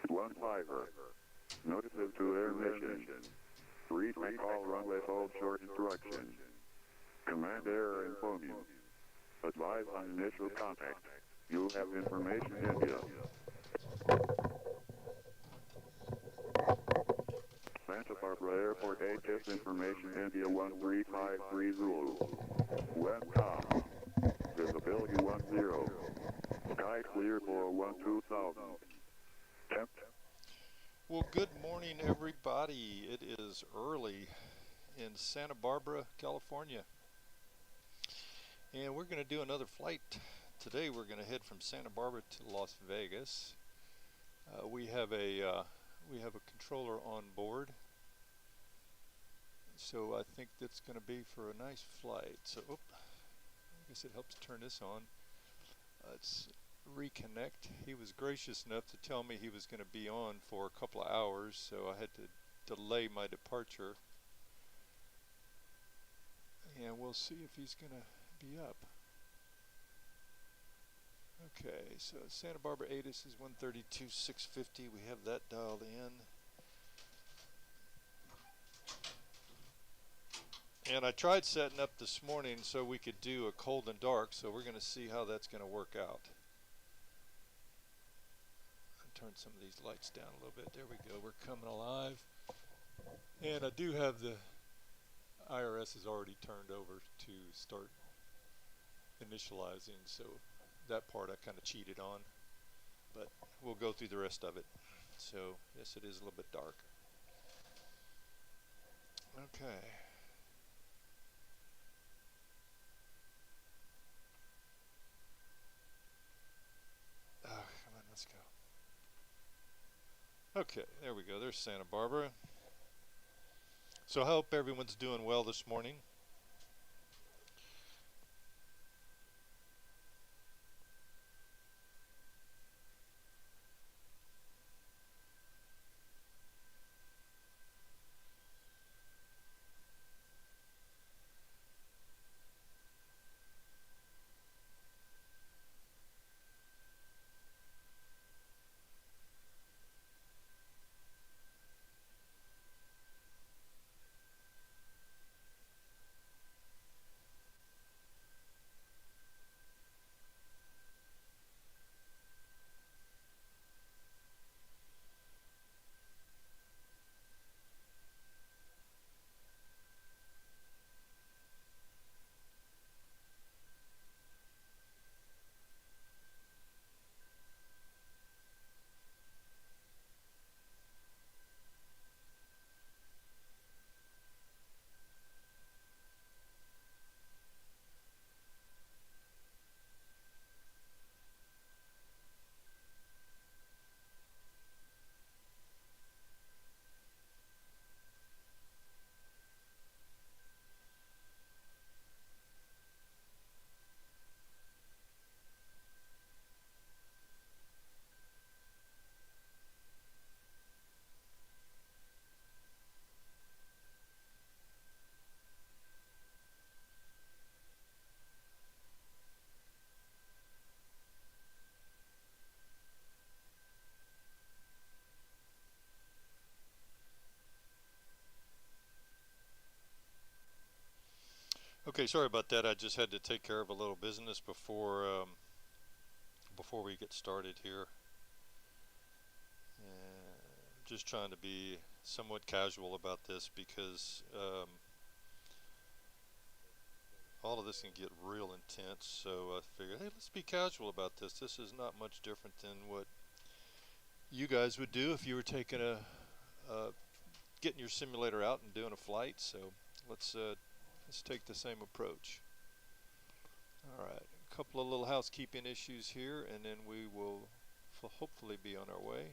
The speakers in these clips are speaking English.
One fiver. Notices to air mission. Read recall runway hold short instruction. Command error in phoneme. Advise on initial contact. You have information India. Santa Barbara Airport ATIS information India 1353 Zulu. Webcom. Visibility 10. Sky clear for 2000. Temp. Well, good morning, everybody. It is early in Santa Barbara, California, and we're going to do another flight. Today we're going to head from Santa Barbara to Las Vegas. We have a controller on board, so I think that's going to be for a nice flight. So, I guess it helps turn this on. Let's reconnect. He was gracious enough to tell me he was going to be on for a couple of hours, so I had to delay my departure, and we'll see if he's going to be up. Okay, so Santa Barbara ATIS is 132.650. We have that dialed in, and I tried setting up this morning so we could do a cold and dark, so we're going to see how that's going to work out. Turn some of these lights down a little bit. There we go. We're coming alive. And I do have the IRS is already turned over to start initializing, so that part I kind of cheated on. But we'll go through the rest of it. So, yes, it is a little bit dark. Okay. Come on, let's go. Okay, there we go. There's Santa Barbara. So I hope everyone's doing well this morning. Okay, sorry about that. I just had to take care of a little business before we get started here. Just trying to be somewhat casual about this because all of this can get real intense. So I figured, hey, let's be casual about this. This is not much different than what you guys would do if you were taking getting your simulator out and doing a flight. So let's take the same approach. Alright, a couple of little housekeeping issues here, and then we will hopefully be on our way.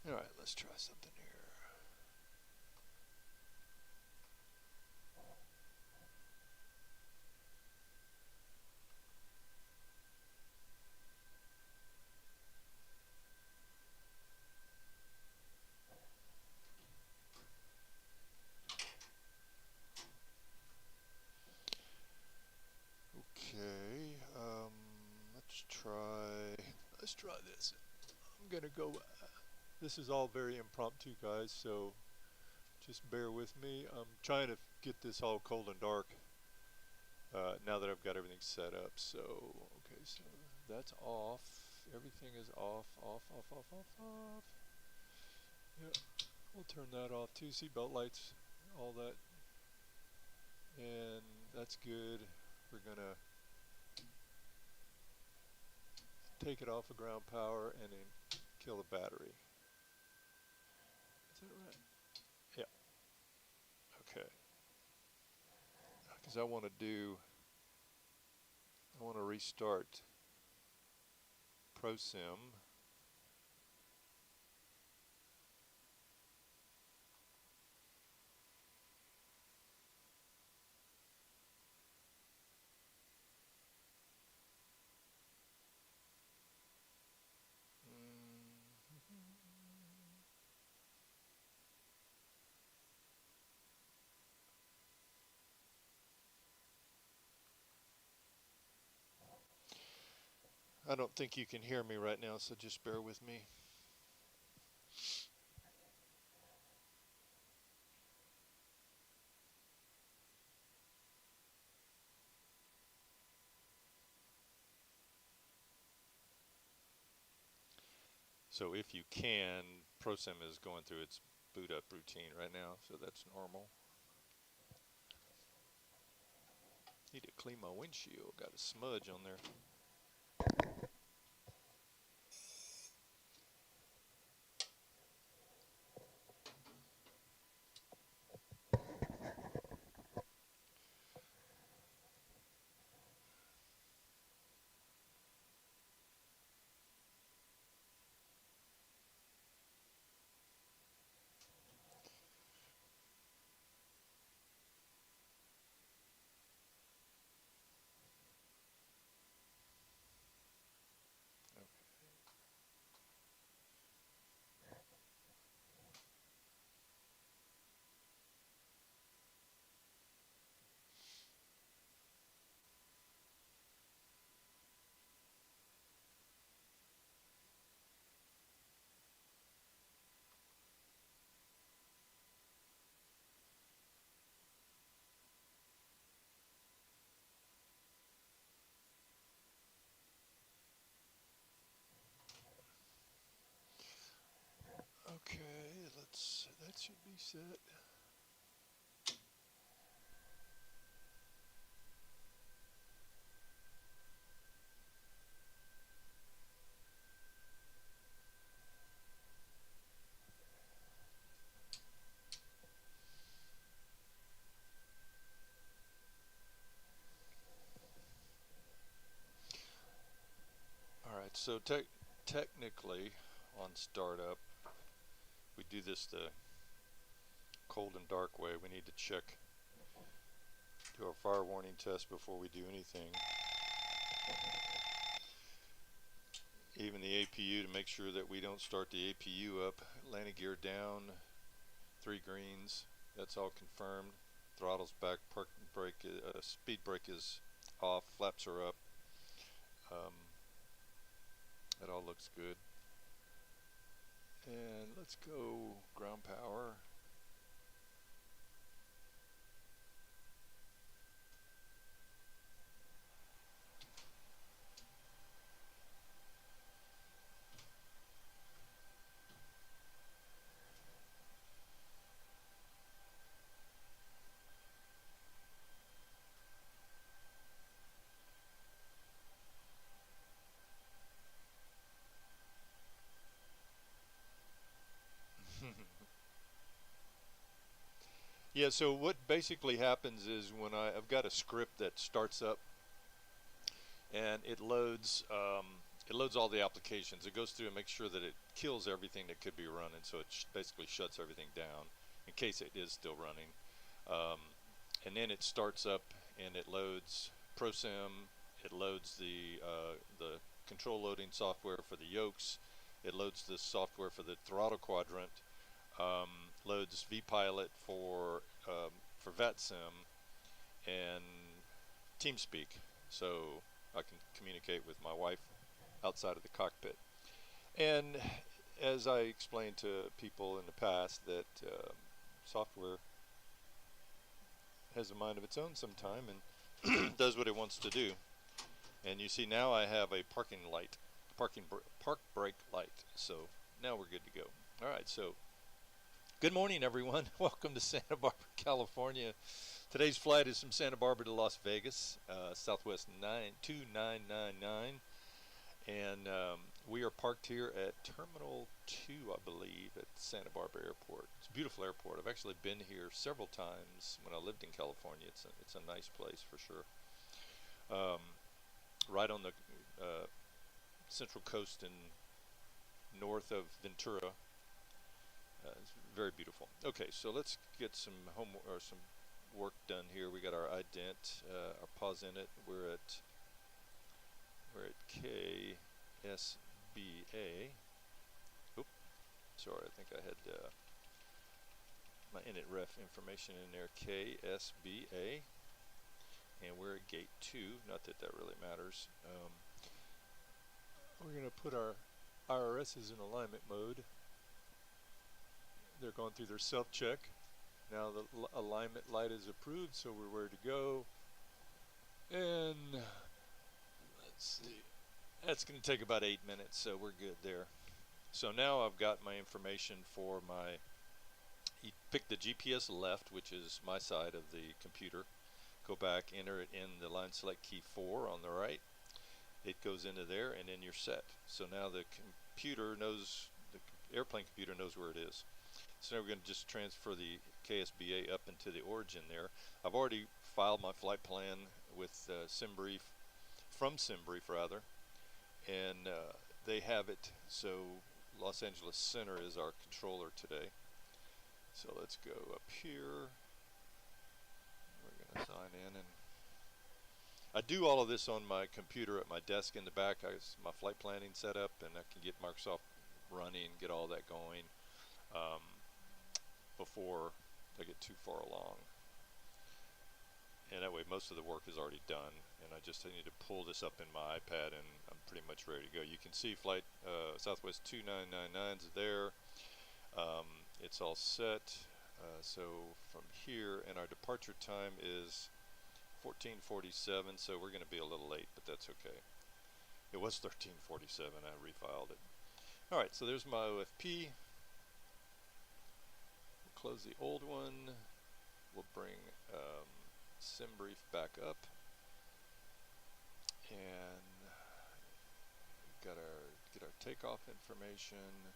Alright, let's try something here. guess I'm gonna go. This is all very impromptu, guys, so just bear with me. I'm trying to get this all cold and dark now that I've got everything set up. So, okay, so that's off. Everything is off, off, off, off, off, off. Yeah, we'll turn that off too. Seatbelt lights, all that. And that's good. We're gonna take it off of ground power and then kill the battery. Is that right? Yeah. Okay. Because I want to restart ProSim. I don't think you can hear me right now, so just bear with me. So if you can, ProSim is going through its boot up routine right now, so that's normal. Need to clean my windshield, got a smudge on there. Okay, that should be set. Alright, so technically on startup, we do this the cold and dark way. We need to do our fire warning test before we do anything. Even the APU, to make sure that we don't start the APU up. Landing gear down, 3 greens, that's all confirmed. Throttle's back, park brake, speed brake is off, flaps are up. That all looks good. And let's go ground power. Yeah, so what basically happens is when I've got a script that starts up and it loads all the applications. It goes through and makes sure that it kills everything that could be running, so it basically shuts everything down in case it is still running. And then it starts up and it loads ProSim, it loads the control loading software for the Yokes, it loads the software for the throttle quadrant, loads vPilot for Vatsim and TeamSpeak, so I can communicate with my wife outside of the cockpit. And as I explained to people in the past, that software has a mind of its own sometime and does what it wants to do. And you see now I have a parking light, park brake light. So now we're good to go. All right, so good morning, everyone. Welcome to Santa Barbara, California. Today's flight is from Santa Barbara to Las Vegas, Southwest 92999. And we are parked here at Terminal 2, I believe, at Santa Barbara Airport. It's a beautiful airport. I've actually been here several times when I lived in California. It's a nice place for sure. Right on the central coast and north of Ventura. It's very beautiful. Okay, so let's get some some work done here. We got our ident, our pause in it. We're at KSBA. Oop, sorry, I think I had my init ref information in there. KSBA, and we're at gate 2. Not that that really matters. We're going to put our IRSs in alignment mode. They're going through their self-check. Now the alignment light is approved, so we're ready to go. And let's see, that's going to take about 8 minutes, so we're good there. So now I've got my information for my, you pick the GPS left, which is my side of the computer. Go back, enter it in the line select key 4 on the right. It goes into there, and then you're set. So now the computer knows, the airplane computer knows where it is. So now we're going to just transfer the KSBA up into the origin there. I've already filed my flight plan with SimBrief, from SimBrief rather, and they have it. So Los Angeles Center is our controller today. So let's go up here. We're going to sign in, and I do all of this on my computer at my desk in the back. I have my flight planning set up, and I can get Microsoft running, get all that going before I get too far along. And that way most of the work is already done, and I just need to pull this up in my iPad, and I'm pretty much ready to go. You can see flight Southwest 2999 is there. It's all set. So from here, and our departure time is 14:47, so we're going to be a little late, but that's okay. It was 13:47. I refiled it. All right, so there's my OFP. We'll close the old one. We'll bring SimBrief back up, and get our takeoff information,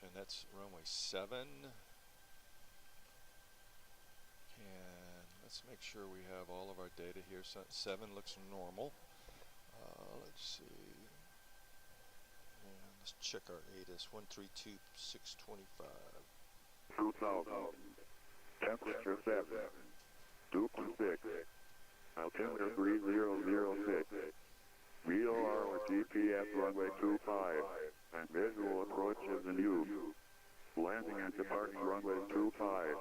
and that's runway 7. And let's make sure we have all of our data here. So 7 looks normal. Let's see. And let's check our ATIS. 132,625. 2000. Temperature 7. Dew point 6. Altimeter 3006. VOR with GPS runway 25. And visual approaches in use. Landing and departing runway 25.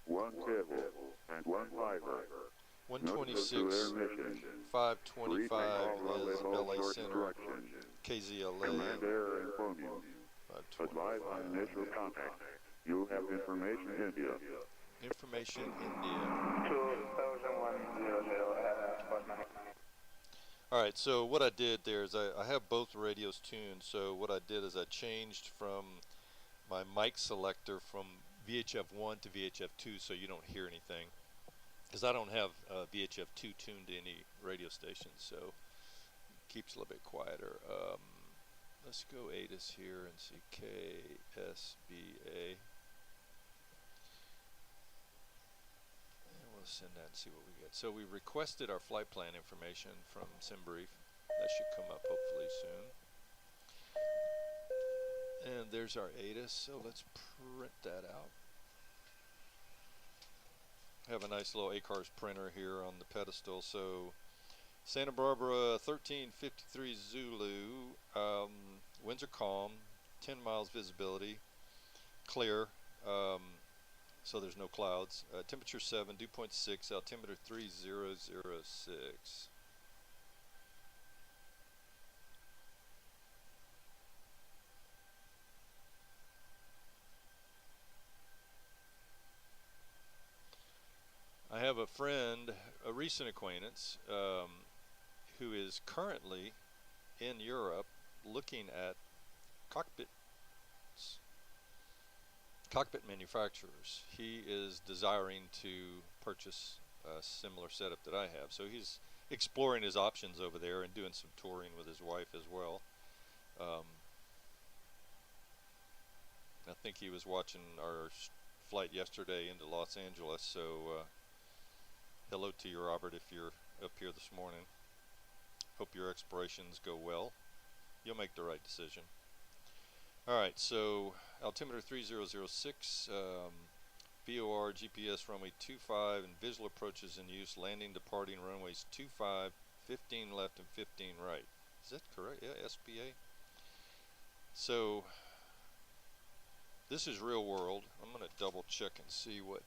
1 civil and 1 fiber. 126, 525 is LA Center, KZLA. Command error inform you. Advise on initial contact. You have information India. Information India. 200100. Alright, so what I did there is I have both radios tuned. So what I did is I changed from my mic selector from VHF1 to VHF2 so you don't hear anything. Because I don't have VHF2 tuned to any radio stations, so it keeps a little bit quieter. Let's go ATIS here and see KSBA. And we'll send that and see what we get. So we requested our flight plan information from SimBrief. That should come up hopefully soon. And there's our ATIS, so let's print that out. Have a nice little ACARS printer here on the pedestal. So Santa Barbara 1353 Zulu, winds are calm, 10 miles visibility, clear, so there's no clouds. Temperature 7, dew point 6, altimeter 3006. a friend, a recent acquaintance, who is currently in Europe looking at cockpit manufacturers. He is desiring to purchase a similar setup that I have, so he's exploring his options over there and doing some touring with his wife as well. I think he was watching our flight yesterday into Los Angeles, so hello to you, Robert, if you're up here this morning. Hope your explorations go well. You'll make the right decision. Alright, so altimeter 3006, VOR, GPS runway 25, and visual approaches in use, landing, departing runways 25, 15 left and 15 right. Is that correct? Yeah, S.p.a. So this is real world. I'm going to double check and see what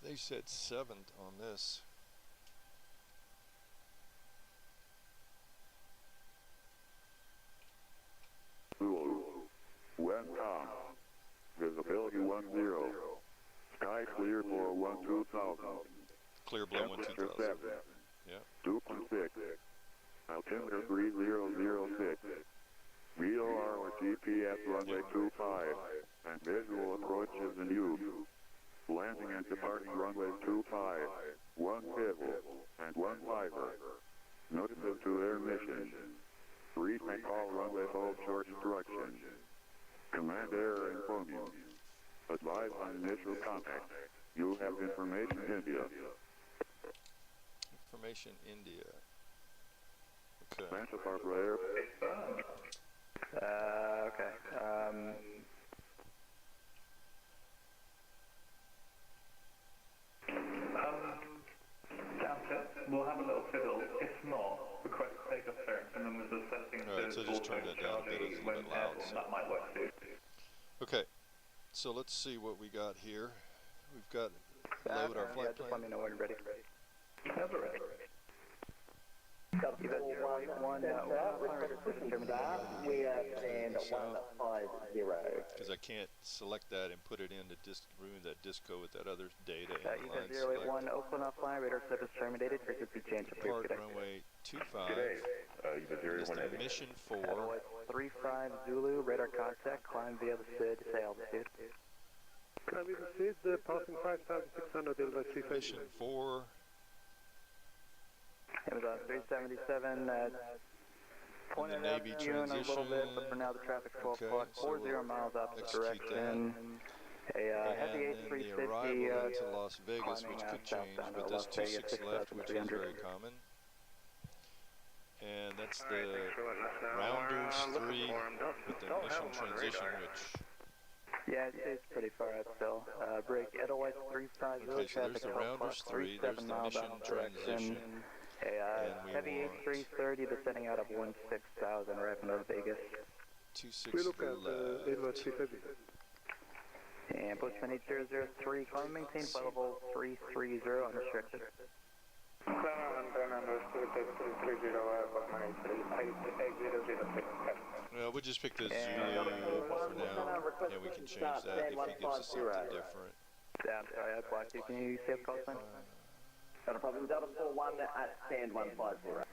they said 7 on this. Wind calm. Visibility 10. Sky clear for 12,000. Clear below 12,000. Yeah. 2.6. Altimeter 3006. VOR with GPS runway 25 and visual approaches in use. Landing and departing runways 25, 1 pivot and 1 fiber. Notices to air mission. 3 may call runway hold short instruction. Command error inform you. Advise on initial contact. You have information India. Information India. Okay. Santa Barbara Air. Okay. Dante, we'll have a little fiddle. If not, request takeoff clearance, and then there's a setting Alright, so just turn that down a bit, it's a little bit loud. So. That might work too. Okay, so let's see what we got here. We've got load our flight just plan. let me know when you're ready. Never ready. We are stand 150. Because I can't select that and put it in to ruin that disco with that other data. EVA 081, Oakland offline, radar service terminated, frequency change. Depart runway 25. This is mission 4. 35 Zulu, radar contact, climb via the SID, say altitude. Climb via the SID, passing 5,600, Delta 350. Mission 4. Amazon 377, pointed the Navy out to you in a little transition. bit, but for now the traffic's 12 o'clock, so 40 miles opposite execute direction. that. A heavy And then the H350 arrival into Las Vegas, climbing which could change, southbound but to there's Las Vegas, 26 left, which is 6,300. very common. And that's the Rounders 3 with the mission transition, which... Yeah, it's pretty far out still. Break Edelweiss 35 Okay, so there's the Rounders 3, there's the mission transition. A heavy H330 descending out of 16,000 right from Las Vegas. 26 We look at left. 350. And Postman 8003, climb maintain flight level 330 unrestricted. Well, we'll just pick the Zulu for now, and we can change that if he gives us something different. Yeah, I'm sorry, I blocked you. Can you say the call sign? Not a problem. Delta 41 at stand 150.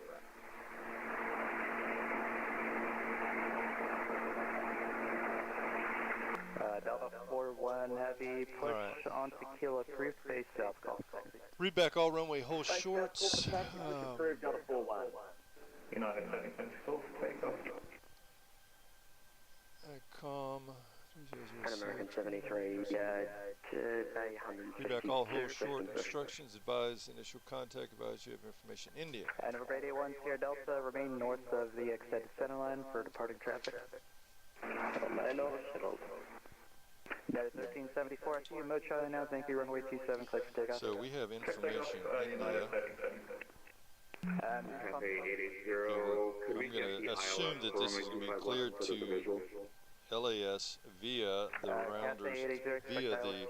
Delta 41 heavy, push on Tequila, cruise face south, call sign. Read back all runway hold shorts. Approved Delta 41. United 774, takeoff. Com. Pan American 73, today 150. Read back all hold short instructions. Advise initial contact. Advise you have information. India. And number 81, Sierra Delta, remain north of the extended center line for departing traffic. United 1374, I see you, Mode Charlie now, thank you, runway 27, clear for takeoff. So we have information India. And I'm going to assume that this is going to be cleared to LAS via the Rounders, via the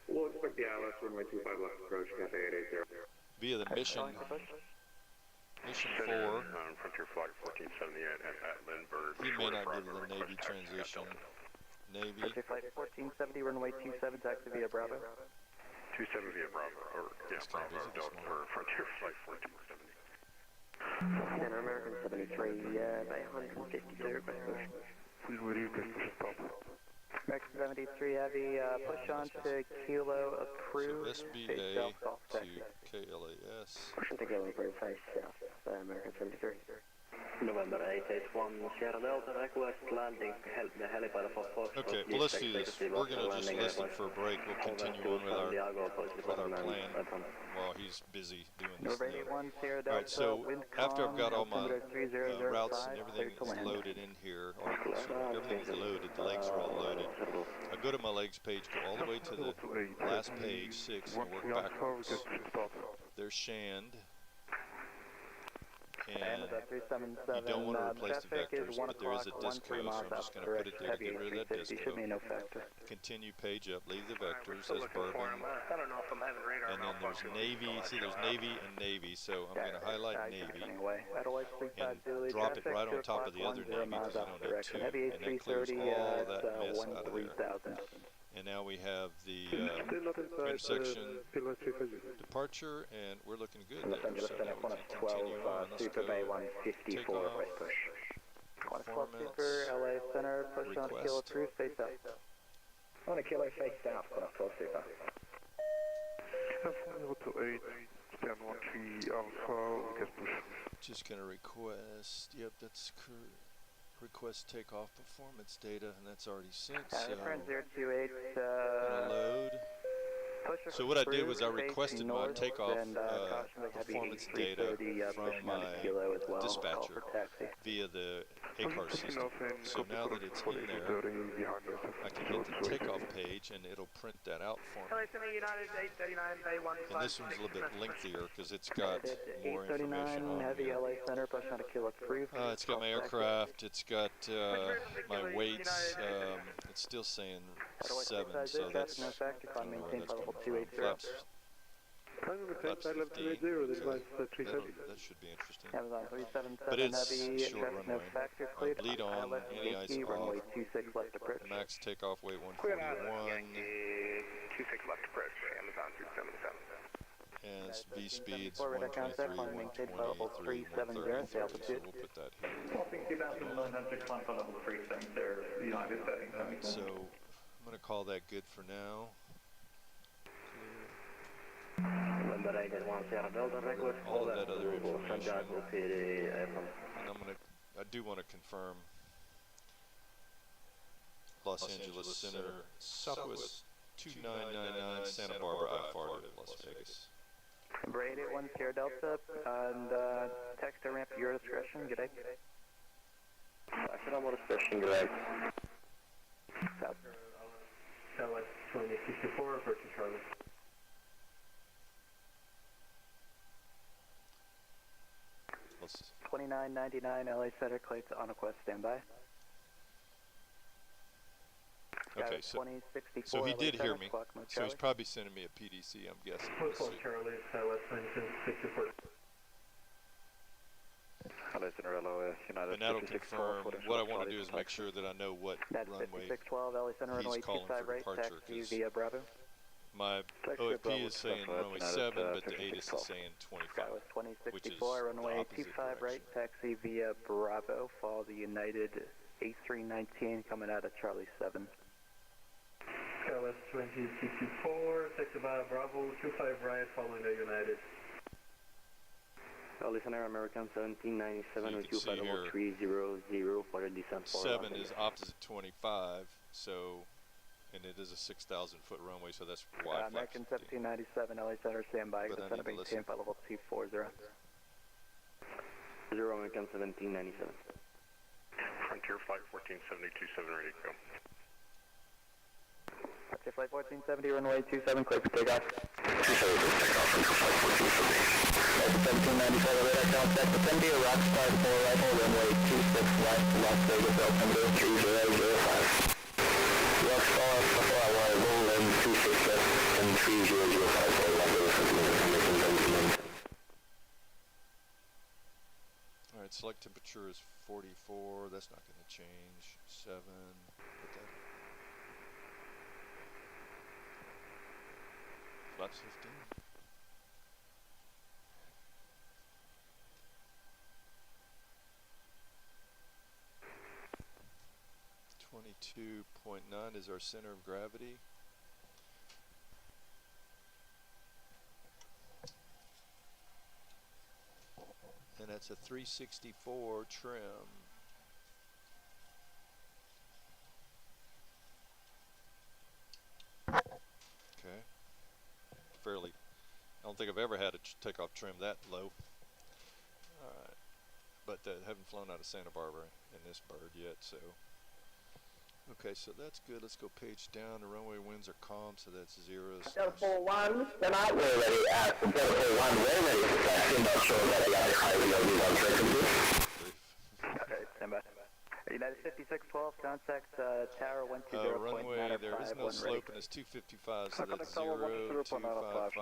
We'll expect the ILS runway 25 left approach, Cafe 880. via the mission 4. Frontier Flight 1470 at Lindbergh. He may not give the Navy transition. Navy. Flight 1470, runway 27, taxi via Bravo. 27 via Bravo, or yeah, It's kinda Bravo, busy this Delta morning. for Frontier Flight 1470. Center American 73, by 152, request push. Please wait here, push stop. American 73 Heavy, push on to Kilo So approved. S.p.a. Face south off to taxi. KLAS. Push into Kilo approved, face south, American 73. November 881, Sierra Delta, request landing, the helipad for Fox. Okay, well let's do this. We're going to just listen for a break. We'll continue on with our plan while he's busy doing this November thing. 81 Sierra Delta. Alright, so after I've got all my altimeter routes 3005, and everything clear to is land. loaded in here, or sort of everything's loaded, the legs are all loaded. I go to my legs page, go all the way to the last page, 6, and work backwards. There's Shand. And you don't want to replace the vectors, but there is a disc code, so I'm just going to put it there to get rid of that disc code. Continue page up, leave the vectors, there's bourbon, and then there's Navy, see there's Navy and Navy, so I'm going to highlight Navy and drop it right on top of the other Navy because you don't need two, and that clears all that mess out of there. And now we have the intersection departure, and we're looking good there. So now we can continue on. Let's go take off, performance, LA Center, push on to Kilo approved, face out. On a Kilo face south, Connect 12 Super. F108, stand 13 Alpha, request push. just going to request, yep, that's request takeoff performance data, and that's already sent, so friend 028, gonna load. So what I did was I requested my takeoff performance data from my dispatcher via the ACAR system. So now that it's in there, I can hit the takeoff page and it'll print that out for me. And this one's a little bit lengthier because it's got more information on it. It's got my aircraft, it's got my weights, it's still saying 7, so that's, I don't know where that's coming from. Flaps 15, so that should be interesting. But it's short runway. Bleed on, any eyes off. Max takeoff weight 141. 26 left approach, Amazon 277. And V speeds 123, 120, 130, so we'll put that here. Alright, so I'm going to call that good for now. All of that other information. And I do want to confirm Los Angeles Center, Southwest 2999, Santa Barbara, IFR to Las Vegas. Number 881 Sierra Delta, and text to ramp at your discretion. Good day. Discretion, good day. South. Southwest 2064, approaching Charlie. Let's 2999 LA Center, Clay to Onquest, standby. Okay, so he did hear me, so he's probably sending me a PDC, I'm guessing. Charlie, Southwest 2064. Hello, Center LOS, United. And that'll confirm, what I want to do is make sure that I know what runway he's calling for departure, because my OFP is saying runway 7, but the ATIS is saying 25, which is the runway opposite 25 right, direction. taxi via Bravo, follow the United A319 coming out of Charlie 7. Southwest 2064, taxi via Bravo, 25 right, following the United. Listener, American 1797 with you, here, 300 for the descent. 7 is opposite 25, so, and it is a 6,000 foot runway, so that's why American 1797, LA Center, standby, descent being Tampa level 240. 0 American 1797. Frontier Flight 1472, ready to go. Frontier Flight 1470, runway 27, clear for takeoff. 1797 radar contact, attend to Rockstar 4 rifle, runway 26 left, Las Vegas, altimeter 3005. Rockstar 4 arrival, and 26 left, and 3005 for Las Vegas, Alright, select temperature is 44, that's not going to change. 7, put that. 5:15. .9 is our center of gravity. And that's a 364 trim. Okay. Fairly, I don't think I've ever had a takeoff trim that low. Alright. But haven't flown out of Santa Barbara in this bird yet, so. Okay, so that's good. Let's go page down. The runway winds are calm, so that's 0. Delta 41, then out, we're ready at Delta 41, we're ready for taxi. Not sure that I got a high VLV on frequency. Okay, stand by. United 5612, contact tower 120.955. Runway, there is no slope, and it's 255, so that's 0, 255,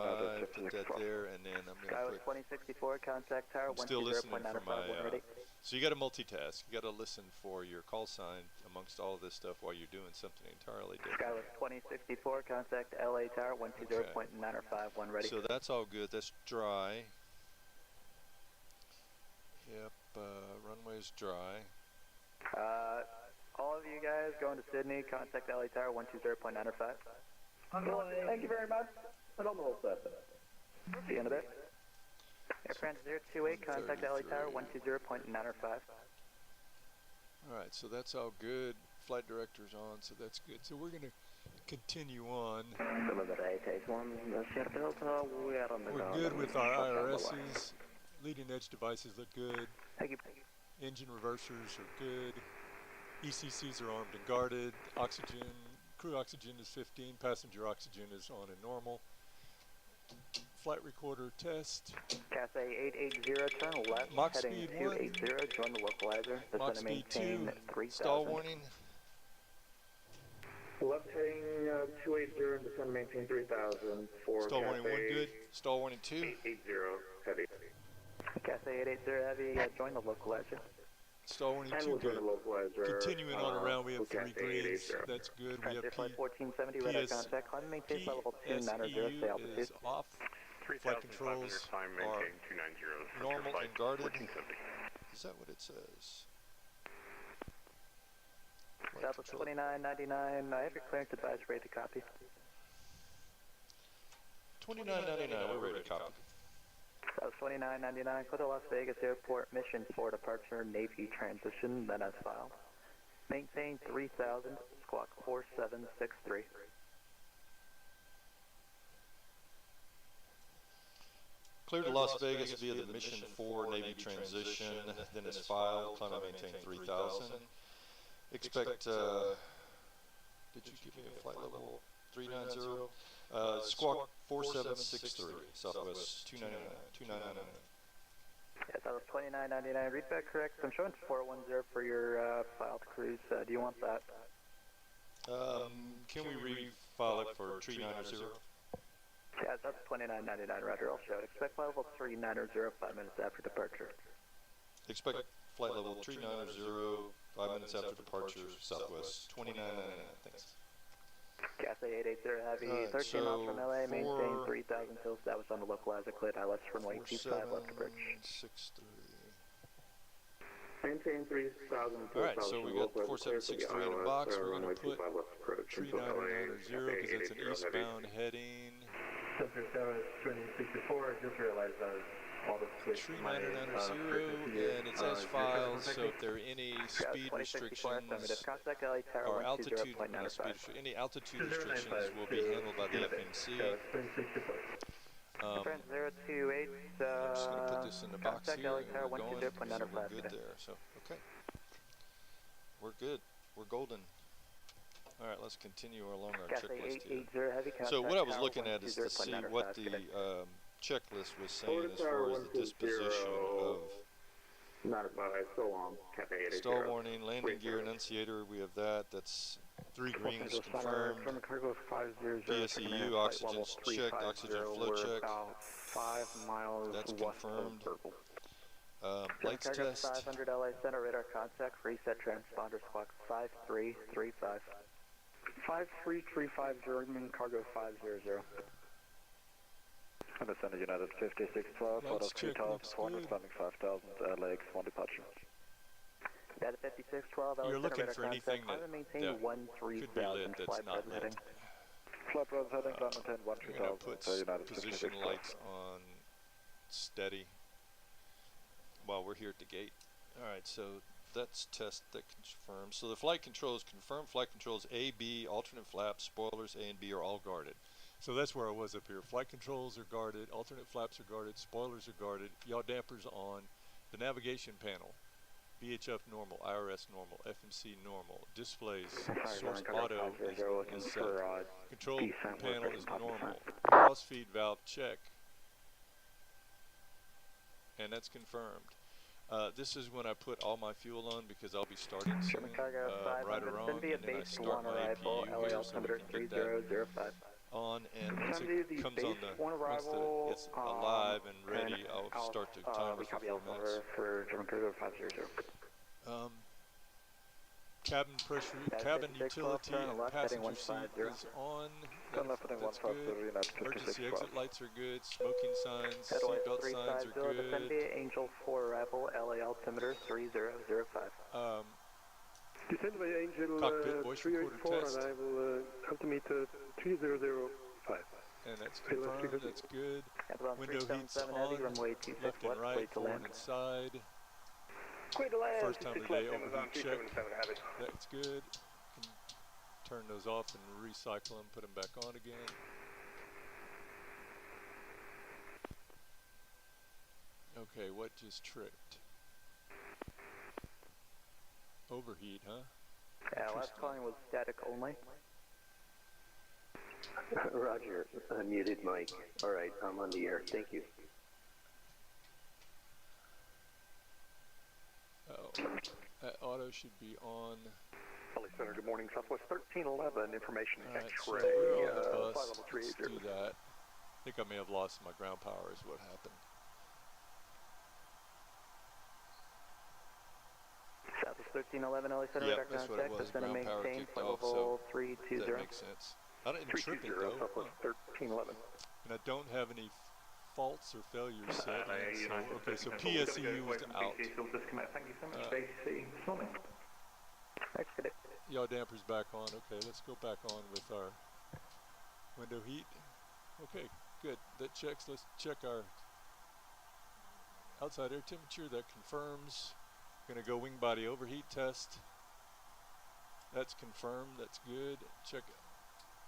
put that there, and then I'm going to put... 2064, contact tower 120.955, still listening for my... ready. So you got to multitask. You got to listen for your call sign amongst all of this stuff while you're doing something entirely different. Skywest 2064, contact LA tower 120.951, ready. So that's all good. That's dry. Yep, runway's dry. All of you guys going to Sydney, contact LA tower 120.955. Thank you very much. And on the whole set. The end of it. Air France 028, contact LA tower 120.955. Alright, so that's all good. Flight director's on, so that's good. So we're going to continue on. We're good with our IRSs. Leading edge devices look good. Thank you. Engine reversers are good. ECCs are armed and guarded. Oxygen, crew oxygen is 15. Passenger oxygen is on and normal. Flight recorder test. Cathay 880, turn left, Mach heading speed 1. 280, join the localizer. Mach Descend and speed 2. maintain 3000. Stall warning. Left heading 280 and descend maintain 3000 for Stall warning 1 good. Stall warning 2. 880 heavy. Cathay 880 heavy, join the localizer. Stall warning And 2 we'll join good. the localizer. Continuing on around, we have 3 Cathay greens. 880. That's good. We have Transit flight 1470, radar contact, climb and maintain flight level 290, stay altitude. is off. Flight controls climb, are maintain 290. normal and guarded. 1470. Is that what it says? Flight Southwest control. 2999, I have your clearance advice, ready to copy. 29.99. We're ready to copy. Southwest 2999, clear to Las Vegas Airport, mission for departure, Navy transition, then as filed. Maintain 3000, squawk 4763. Clear to Las Vegas via the mission 4 Navy transition, then is filed. Climb and maintain 3000. Expect. Did you give me a flight level 390? Squawk 4763, Southwest 299. Yes, that was 2999. Read back correct. I'm showing 410 for your filed cruise. Do you want that? Can we refile it for 390? Yeah, that's 2999. Roger, I'll show it. Expect flight level 390, 5 minutes after departure. Expect flight level 390, 5 minutes after departure, Southwest 2999. Thanks. Cathay 880 heavy, 13 miles from LA, maintain 3000 till established on the localizer, cleared ILS runway 25 left to bridge. 4763. Maintain 3000 till Alright, so we got 4763 in a box. We're going to put 3990 because it's an eastbound heading. Center Tower 2064, just realized all the switch. 3990 and it's as filed, so if there are any speed restrictions or altitude, any altitude restrictions will be handled by the FMC. Friend 028, I'm just going to put this in the box contact here LA and Tower we're going, so 120.955 we're good there. So, okay. We're good. We're golden. Alright, let's continue along our checklist here. So what I was looking at is to see what the checklist was saying as far as the disposition of Not by so long. Cathay 880. stall warning, landing gear, annunciator. We have that. That's 3 greens confirmed. PSEU, oxygen checked, oxygen flow check. 5 miles That's west confirmed. of Purple. Lights test. 500 LA center radar contact, reset transponder squawk 5335. 5335 German cargo 500. Understand United 5612, out Lights of check 3,400, looks good. landing 5,000, LAX, 1 departure. Data 5612, You're looking radar for contact, anything climb and maintain that could be 13,000, lit that's flight not present lit. heading. Flight present heading, climb maintain 1 I'm going to 3000, put United position 5612. lights on steady while we're here at the gate. Alright, so that's test that confirms. So the flight controls, confirmed flight controls A, B, alternate flaps, spoilers A and B are all guarded. So that's where I was up here. Flight controls are guarded, alternate flaps are guarded, spoilers are guarded, yaw dampers on, the navigation panel, VHF normal, IRS normal, FMC normal, displays, source auto is set, control panel is normal, cross feed valve check, and that's confirmed. This is when I put all my fuel on because I'll be starting soon, right or wrong, and then I start my APU here so we can get that on, and once it comes on the, once it's alive and ready, I'll start the timer for 4 minutes. Cabin pressure, cabin utility and passenger seat is on. That's good. Emergency exit lights are good. Smoking signs, seatbelt signs are good. Angel 4 arrival, LA altimeter 3005. Descend by Angel Cockpit voice recorder 384 test. arrival, altimeter 3005. And that's confirmed, that's good. Window heat's on, left and right, forward and side. First time of the day, overheat check. That's good. Can turn those off and recycle them, put them back on again. Okay, what just tripped? Overheat, huh? Yeah, last calling was static only. Roger, unmuted mic. All right, I'm on the air. Thank you. Oh, that auto should be on. Valley Center, good morning. Southwest 1311, information Alright, so X-ray. we're on the bus. flight level Let's 380. do that. I think I may have lost my ground power is what happened. Southwest 1311, LA Center, Yep, radar that's what it contact, was. descend and Ground power maintain, kicked flight off, level so 320. that makes sense. I didn't trip it 320, though. Southwest 1311. And I don't have any faults or failures set yet. So, okay, so PSEU was out. Thank you so much, Stacy. Swimming. Thanks, good. Yaw dampers back on. Okay, let's go back on with our window heat. Okay, good. That checks. Let's check our outside air temperature. That confirms. Gonna go wing body overheat test. That's confirmed. That's good. Check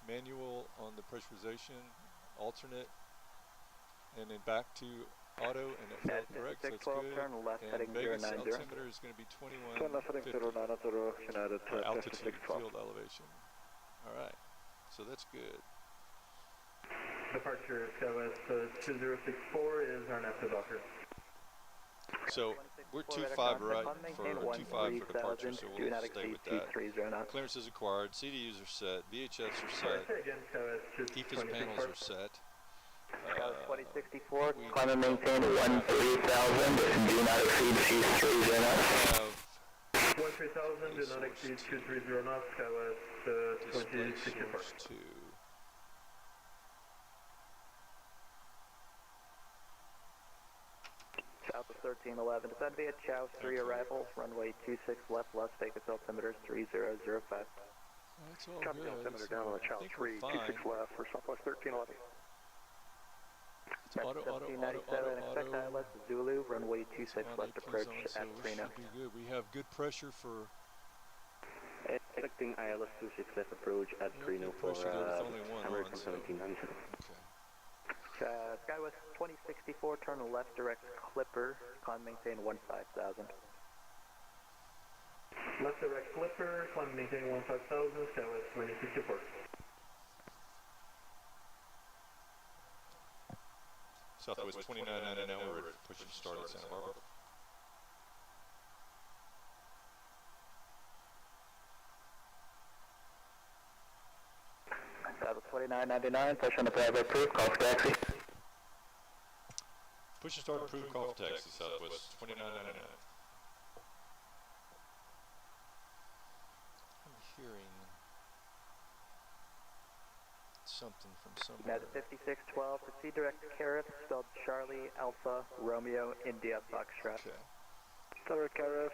manual on the pressurization, alternate, and then back to auto, and it felt correct. So that's good. Turn left, And heading Vegas 090. altimeter is going to be Turn left heading 2150. 090, United Altitude, 5612. field elevation. All right, so that's good. Departure Southwest 2064 is our after Docker. So we're 25 right for 25 for departure, so we'll stay with that. Clearance is acquired. CDUs are set. VHFs are set. Again, Southwest EFIS panels are set. 2064, we climb and maintain 13,000, do not exceed C30 knots. have 13,000, do not exceed 230 knots, Southwest display 2064. source 2. Southwest 1311, descend via Chow 3 arrival, runway 26 left, Las Vegas altimeter 3005. That's all Copy good. altimeter So down on the I Chow think 3, we're fine. 26 left for Southwest 1311. It's auto, auto, auto, auto, expect auto. ILS Zulu, runway 26 On left AP approach zone, so at we 30. should be good. We have good pressure for Expecting ILS 26 left approach at Yeah, 30 good for pressure. There's only one American on, so 1790. okay. Skywest 2064, turn left direct Clipper, climb maintain 15,000. Left direct Clipper, climb maintain 15,000, Southwest 2064. Southwest 2999 now, we're ready to push and start at Santa Barbara. Southwest 2999, push on the driver approved, call for taxi. Push and start approved, call for taxi, Southwest 2999. I'm hearing something from somewhere. United 5612, proceed direct to Carib, spelled Charlie, Alpha, Romeo, India, Foxtrot. Okay. Direct Carib,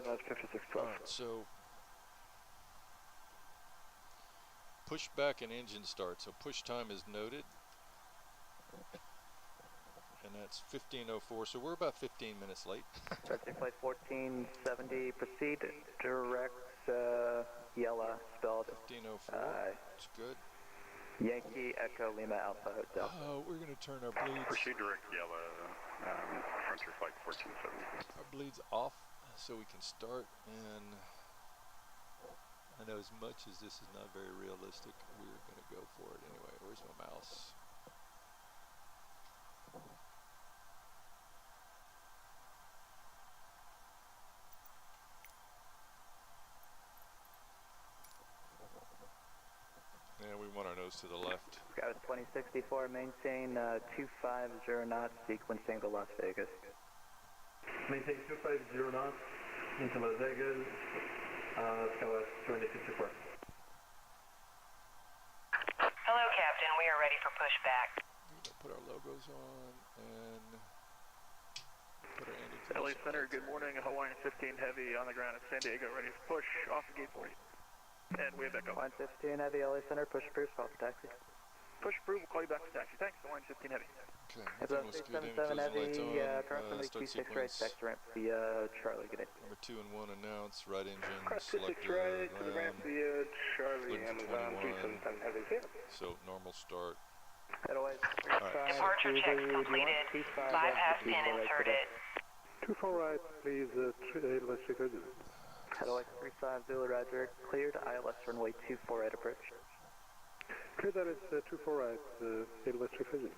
United 5612. Alright, so push back and engine start. So push time is noted. And that's 15:04, so we're about 15 minutes late. Taxi flight 1470, proceed direct Yella, spelled 15:04, that's good. Yankee Echo Lima Alpha Hotel. We're going to turn our bleeds. Proceed direct yellow, frontier flight 1470. Our bleeds off so we can start, and I know as much as this is not very realistic, we're going to go for it anyway. Where's my mouse? And we want our nose to the left. Got a 2064, maintain 250 knots, sequencing to Las Vegas. Maintain 250 knots into Las Vegas, Skywest 2064. Hello, Captain. We are ready for pushback. We're going to put our logos on and put our indicator. LA Center, good morning. Hawaiian 15 Heavy on the ground at San Diego, ready for push off the gate 40. And we have echo. Hawaiian 15 Heavy, LA Center, push approved, call for taxi. Push approved, we'll call you back for taxi. Thanks, Hawaiian 15 Heavy. Okay, everything looks good. 77 Heavy, Start approximately 26 right, sequence. taxi ramp via Charlie, good day. Number 2 and 1 announced, right engine, Cross 26 selector, right to the ramp via Charlie, looking for Amazon 21. 377 Heavy. See ya. So normal start. Otherwise, Departure checks completed. Bypass pin inserted. 24 right, please, let's check our unit. Otherwise, 35 Zulu Roger, cleared ILS runway 24 right approach. Clear, that is 24 right, let's check our unit.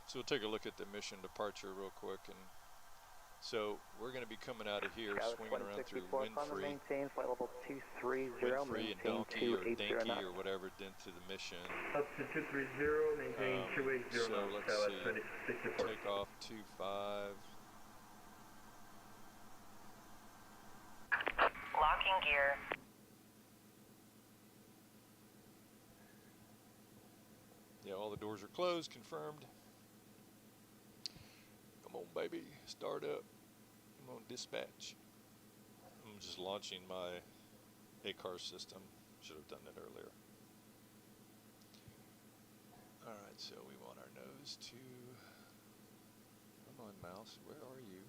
So we'll take a look at the mission departure real quick. And so we're going to be coming out of here, swinging around through Windfree, maintain flight level 230, Windfree and maintain Donkey or 280 Dinky knots. or whatever into the mission. Up to 230, maintain 280 So knots, let's Skywest see, 2064. take off 25. Locking gear. Yeah, all the doors are closed, confirmed. Come on, baby, start up. Come on, dispatch. I'm just launching my ACAR system. Should have done it earlier. Alright, so we want our nose to... Come on, mouse, where are you?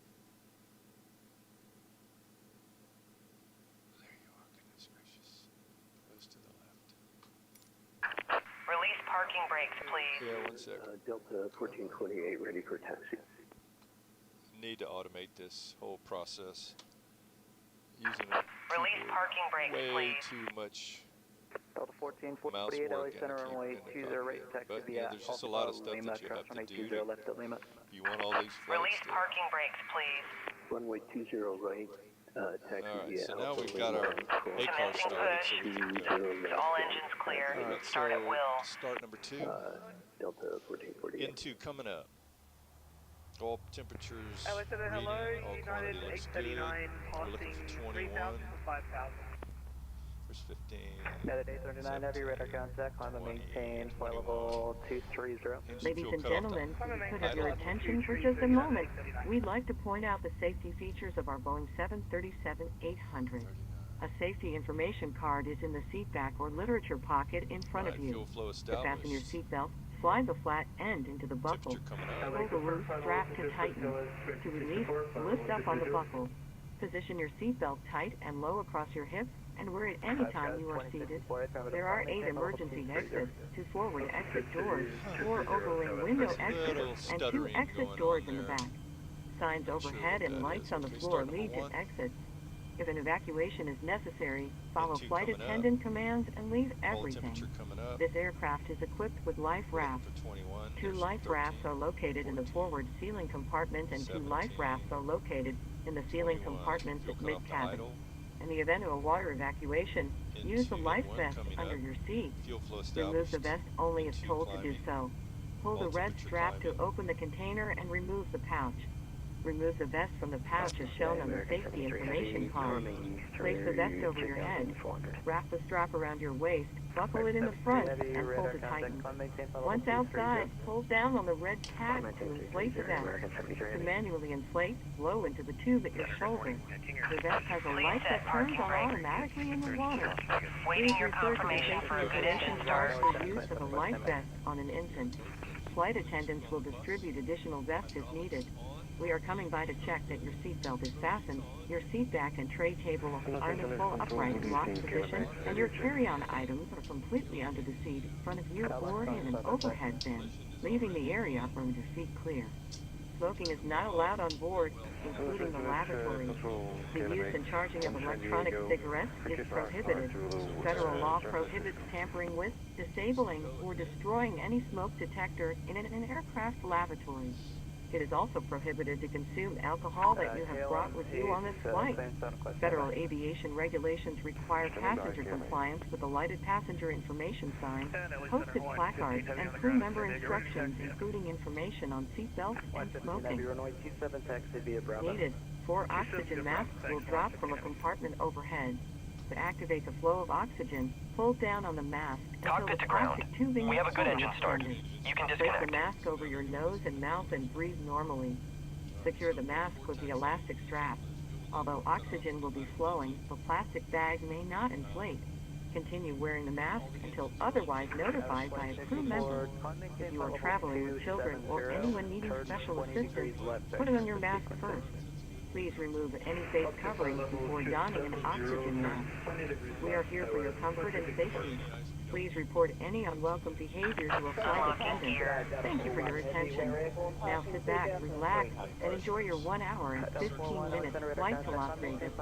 There you are, goodness gracious. Nose to the left. Release parking brakes, please. Yeah, 1 sec. Delta 1428, ready for taxi. Need to automate this whole process. Using Release parking brakes, way please. too much Delta 14, mouse 48, LA work Center, in runway the 20 right, cockpit. taxi But via yeah, there's just a lot of stuff Lima, that you have to runway do 20 left at Lima. if you want all these flights Release to... parking brakes, please. Runway 20 right, taxi Alright, via so now Alpha we've got our Lima, ACAR Commencing started, push. so we can go. All engines clear. Alright, Start so at will. start number 2. Delta 1448. Into coming up. All temperatures, LA Center, reading, hello. all United quantity looks good. 839, We're looking passing for 3,000 21. to 5,000. There's 15. United 839 Heavy, radar contact, climb and 20, maintain flight level 230. Engine Ladies fuel and cutoff gentlemen, time. we could have your attention for just a moment. We'd like to point out the safety features of our Boeing 737-800. A safety information card is in the seat back or literature pocket in front of Alright, you. fuel flow To fasten your established. seatbelt, slide the flat end into the buckle. Temperature coming up. Pull the loose strap to tighten. To release, lift up on the buckle. Position your seatbelt tight and low across your hips and wear it any time you are seated. There are 8 emergency exits, 2 forward exit doors, 4 overwing window exits, and 2 exit doors in the back. Signs overhead and lights on the floor lead to exits. If an evacuation is necessary, follow N2 flight coming up. attendant commands and leave All everything. temperature coming up. This aircraft is equipped with life We're looking rafts. for 21. 2 There's life 13, rafts are located in the 14, forward ceiling compartment and 2 life 17, rafts are located in the ceiling 21. compartments Fuel at cut off to mid-cabin. idle. In the event of a water evacuation, Into use the life N1 vest coming under up. your seat. Fuel flow Remove established. the vest only if N2 told to do climbing. so. Pull the All red temperature strap to climbing. open the container and remove the pouch. Remove the vest from the pouch as shown on the safety information card. Place the vest over your head. Wrap the strap around your waist Buckle it in the front and pull to tighten. Once outside, pull down on the red tab to inflate the vest. To manually inflate, blow into the tube at your shoulder. The vest has a light that turns on automatically in the water. Waiting your Please refer to the confirmation safety for a good information engine card start. for use of a life vest on an infant. Flight attendants will distribute additional vests if needed. We are coming by to check that your seatbelt is fastened, your seat back and tray table are in the full upright lock position, and your carry-on items are completely under the seat in front of you or in an overhead bin, leaving the area from your feet clear. Smoking is not allowed on board, including the lavatory. The use and charging of electronic cigarettes is prohibited. Federal law prohibits tampering with, disabling, or destroying any smoke detector in an aircraft lavatory. It is also prohibited to consume alcohol that you have brought with you on this flight. Federal aviation regulations require passenger compliance with the lighted passenger information sign, posted placards, and crew member instructions, including information on seatbelts and smoking. Needed. 4 oxygen masks will drop from a compartment overhead. To activate the flow of oxygen, pull down on the mask until the plastic tubing is fully extended. You can Place disconnect. the mask over your nose and mouth and breathe normally. Secure the mask with the elastic strap. Although oxygen will be flowing, the plastic bag may not inflate. Continue wearing the mask until otherwise notified by a crew member. If you are traveling with children or anyone needing special assistance, put it on your mask first. Please remove any face coverings before donning an oxygen mask. We are here for your comfort and safety. Please report any unwelcome behavior to a flight attendant. Thank you for your attention. Now sit back, relax, and enjoy your 1 hour and 15 minutes flight to Las Vegas.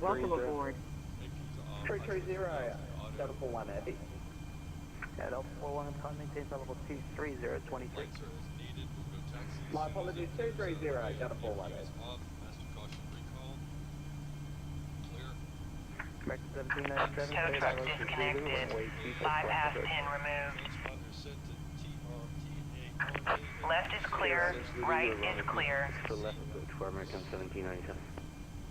Welcome aboard. 330, Delta 41 Eddie. Yeah, Delta 41, con maintains level 23023. My apologies, 230, Delta 41 Eddie. American 1797, Tow truck disconnected. Bypass pin removed. Left is clear. Right is clear. To left for American 1797.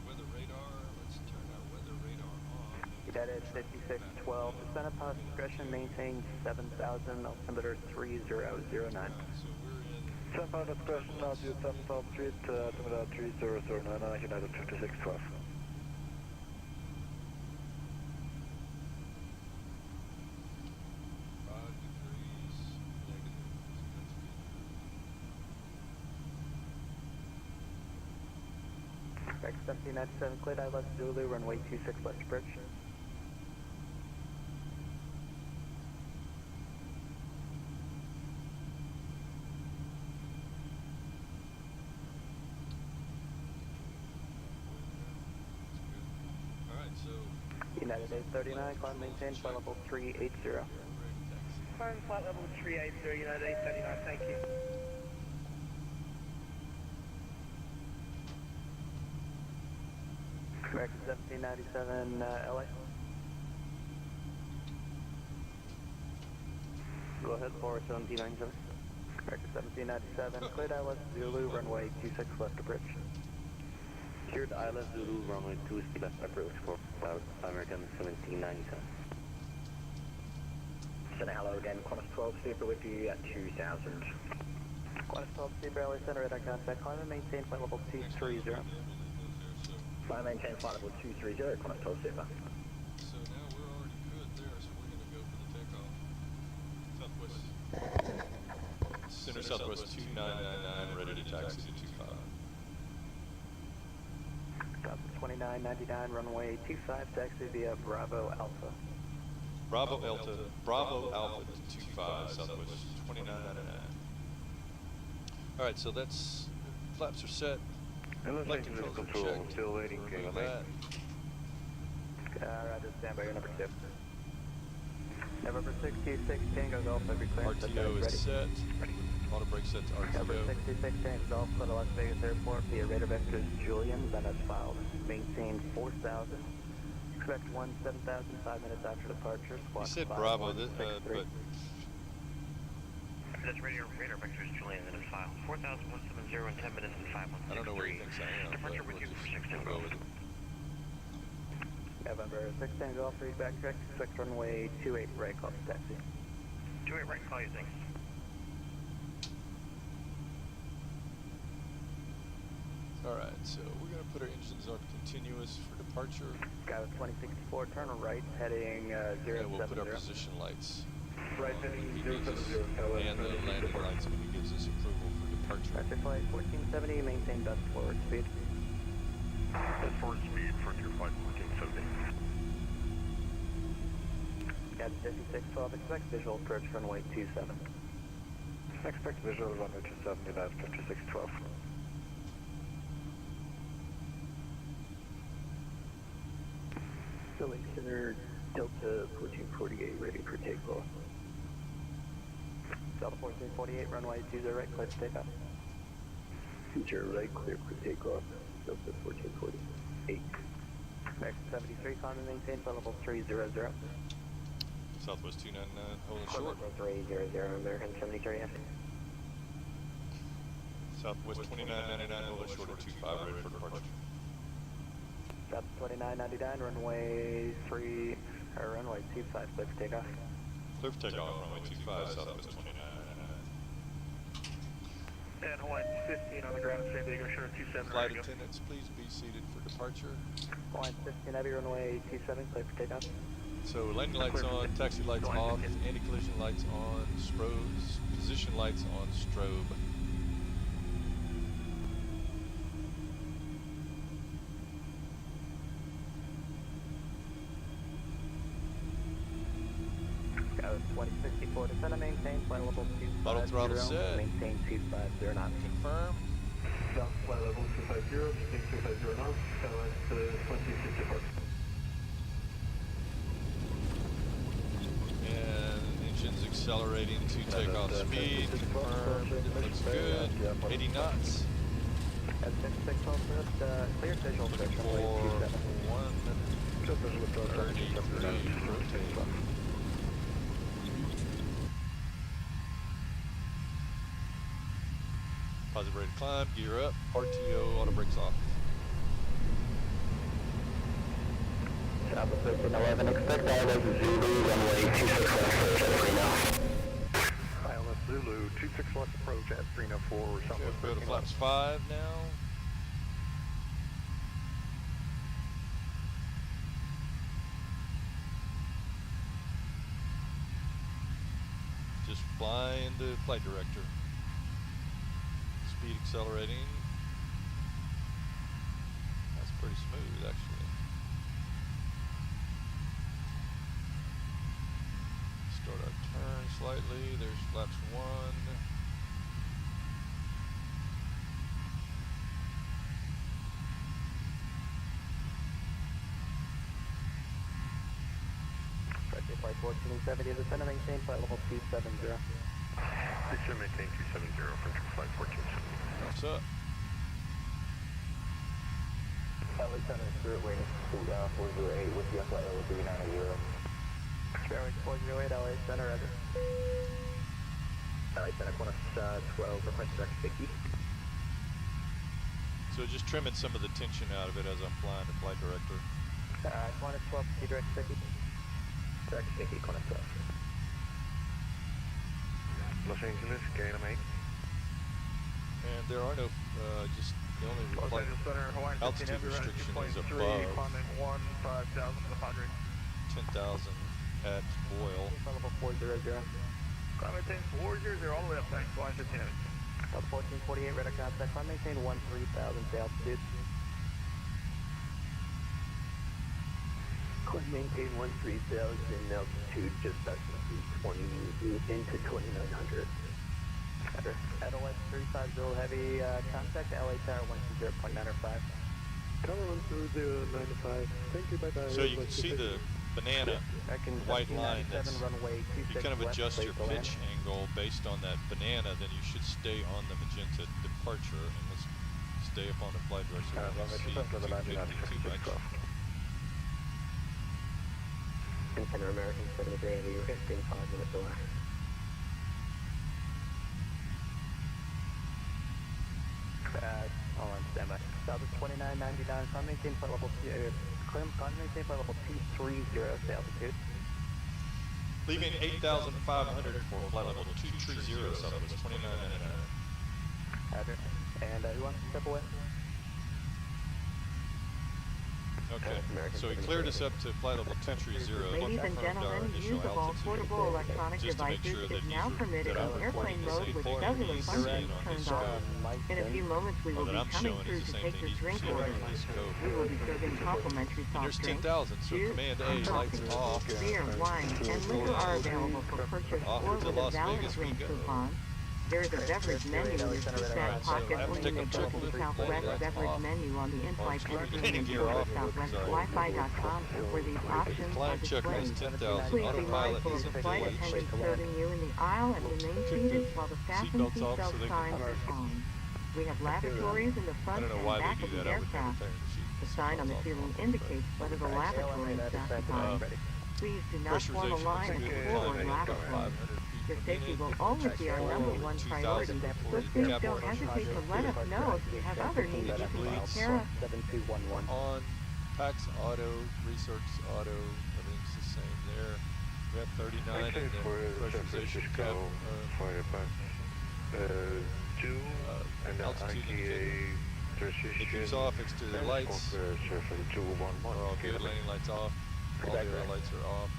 Weather radar, let's turn our weather radar on. United 5612, descend upon discretion, maintain 7,000, altimeter 3009. So we're in Descend upon discretion, altitude 7,000 feet, altimeter 3009, United 5612. 5 degrees negative. Back 1797, cleared eye left Zulu, runway 26 left approach. Alright, so United 839, climb maintain, flight level 380. Climb flight level 380, United 839, thank you. American 1797, LA. Go ahead for 1797. American 1797, cleared eye left Zulu, runway 26 left approach. Cleared ILS Zulu, runway 2 left approach for American 1797. Send a hello again, Qantas 12 Super with you at 2000. Qantas 12 Steve Rally Center, radar contact, climb and maintain flight level 230. Flight maintain flight level 230, Qantas 12 Super. So now we're already good there, so we're going to go for the takeoff. Southwest. Center Southwest 2999, ready to taxi to 25. Stop 2999, runway 25, taxi via Bravo Alpha. Bravo Alpha to 25, Southwest 2999. Alright, so that's, flaps are set. Flight controls are checked. Still waiting, Remove that. Roger, stand by your number 2. November 626, Tango Golf, every clearance. RTO is set. Auto brake set to November RTO. 66, Tango Golf, go to Las Vegas Airport via radar vectors Julian, then as filed. Maintain 4,000. Expect 7,000, 5 minutes after departure. You said Bravo, but That's radar vectors Julian, then as filed. 4,170 in 10 minutes and 5 I don't know where he thinks I am, but Departure we'll with you just for 6 we'll go with it. November 6 Tango Alpha, read back correct, expect runway 28 right, call for taxi. 28 right, call you, thanks. Alright, so we're going to put our engines on continuous for departure. Sky with 2064, turn right, heading 070. And we'll put our position lights. Right heading He gives 070, us- Skywest and the landing lights when he gives us approval for departure. Vector flight 1470, maintain best forward speed. Best forward speed, frontier flight 1470. Got 5612, expect visual approach runway 27. Expect visual runway 270, that's 5612. Lake Center, Delta 1448, ready for takeoff. Delta 1448, runway 20 right, clear for takeoff. 20 right, clear for takeoff. Delta 1448. Next 73, climb and maintain flight level 300. Southwest 299, holding short. 300, American 73, F. Southwest 2999, holding short at 25, ready for departure. South 2999, runway 3, or runway 25, clear for takeoff. Clear for takeoff, runway 25, Southwest 2999. And Hawaiian 15 on the ground at San Diego, shutter 27. Flight attendants, please be seated for departure. Hawaiian 15 Heavy, runway 27, clear for takeoff. So landing lights on, taxi lights off, anti-collision lights on, strobes, position lights on strobe. Go 2064 to center, maintain flight level 250. Throttle throttle set. Maintain 250 knots. Confirm. South flight level 250, keeping 250 knots, Skywest 2064. And engines accelerating to takeoff speed. Confirmed. It looks good. 80 knots. At 56 clear visual approach runway 27. 133, rotate. Positive rate of climb, gear up, RTO, auto brakes off. South of 1311, expect ILS Zulu, runway 26 left approach at 3 now. ILS Zulu, 26 left approach at 304, Southwest Go to flaps 5 now. Just fly into flight director. Speed accelerating. That's pretty smooth, actually. Start our turn slightly. There's flaps 1. Vector flight 1470 to center, maintain flight level 270. Descend maintain 270, frontier flight 1470. What's up? LA Center, Spirit Wing, 408 with you, flight level 390. Spirit Wing 408, LA Center, roger. LA Center, Qantas 12, request direct sticky. So just trimming some of the tension out of it as I'm flying to flight director. Qantas 12, see direct sticky. Direct sticky, Qantas 12. Los Angeles, KLM 8. And there are no, just the only Los flight Angeles Center, Hawaiian 15 altitude Heavy, runway restriction is 2.3, above climbing 15,100. 10,000 at Boyle. Flight level 400. Climb maintain 400 all the way up, thanks, Hawaiian 15 Heavy. Delta 1448, radar contact, climb maintain 13,000 to altitude. Climb maintain 13,000 altitude, just into 2900. At OS 350 heavy contact, LA Tower 120.905. Tower 12095, thank you, bye-bye. So you can see the banana, white line that's, if you kind of adjust your pitch angle based on that banana, then you should stay on the magenta departure, and let's stay up on the flight direction. Center American 73 Heavy, you're 15 5-minute delay. All on standby. Southwest 2999, climb maintain flight level 230, stay altitude. Leaving 8,500 for flight level 230, Southwest 2999. Roger. And who wants to step away? Okay, so he cleared us up to flight level 230. Ladies and gentlemen, use of all portable electronic devices is now permitted in airplane mode with cellular functions turned on. In a few moments, we will be coming through to take your drink orders. We will be serving complimentary soft drinks, juice, coffee, beer, wine, and liquor are available for purchase or with a valid drink coupon. There is a beverage menu in your seat back pocket when you may go to the Southwest beverage menu on the in-flight entry and or SouthwestWiFi.com where these options are displayed. Please be mindful of the flight attendants serving you in the aisle and remain seated while the fasten seatbelt signs are on. We have lavatories in the front and back of the aircraft. The sign on the ceiling indicates whether the lavatory is occupied. Please do not form a line at the forward lavatory. Your safety will always be our #1 priority, so please don't hesitate to let us know if you have other needs you can take care of. 7211. On PAX Auto, Research Auto, everything's the same there. We have 39 and then pressurization cup. Altitude indicator. It goes off, exterior lights. We're all good, landing lights off. All the air lights are off.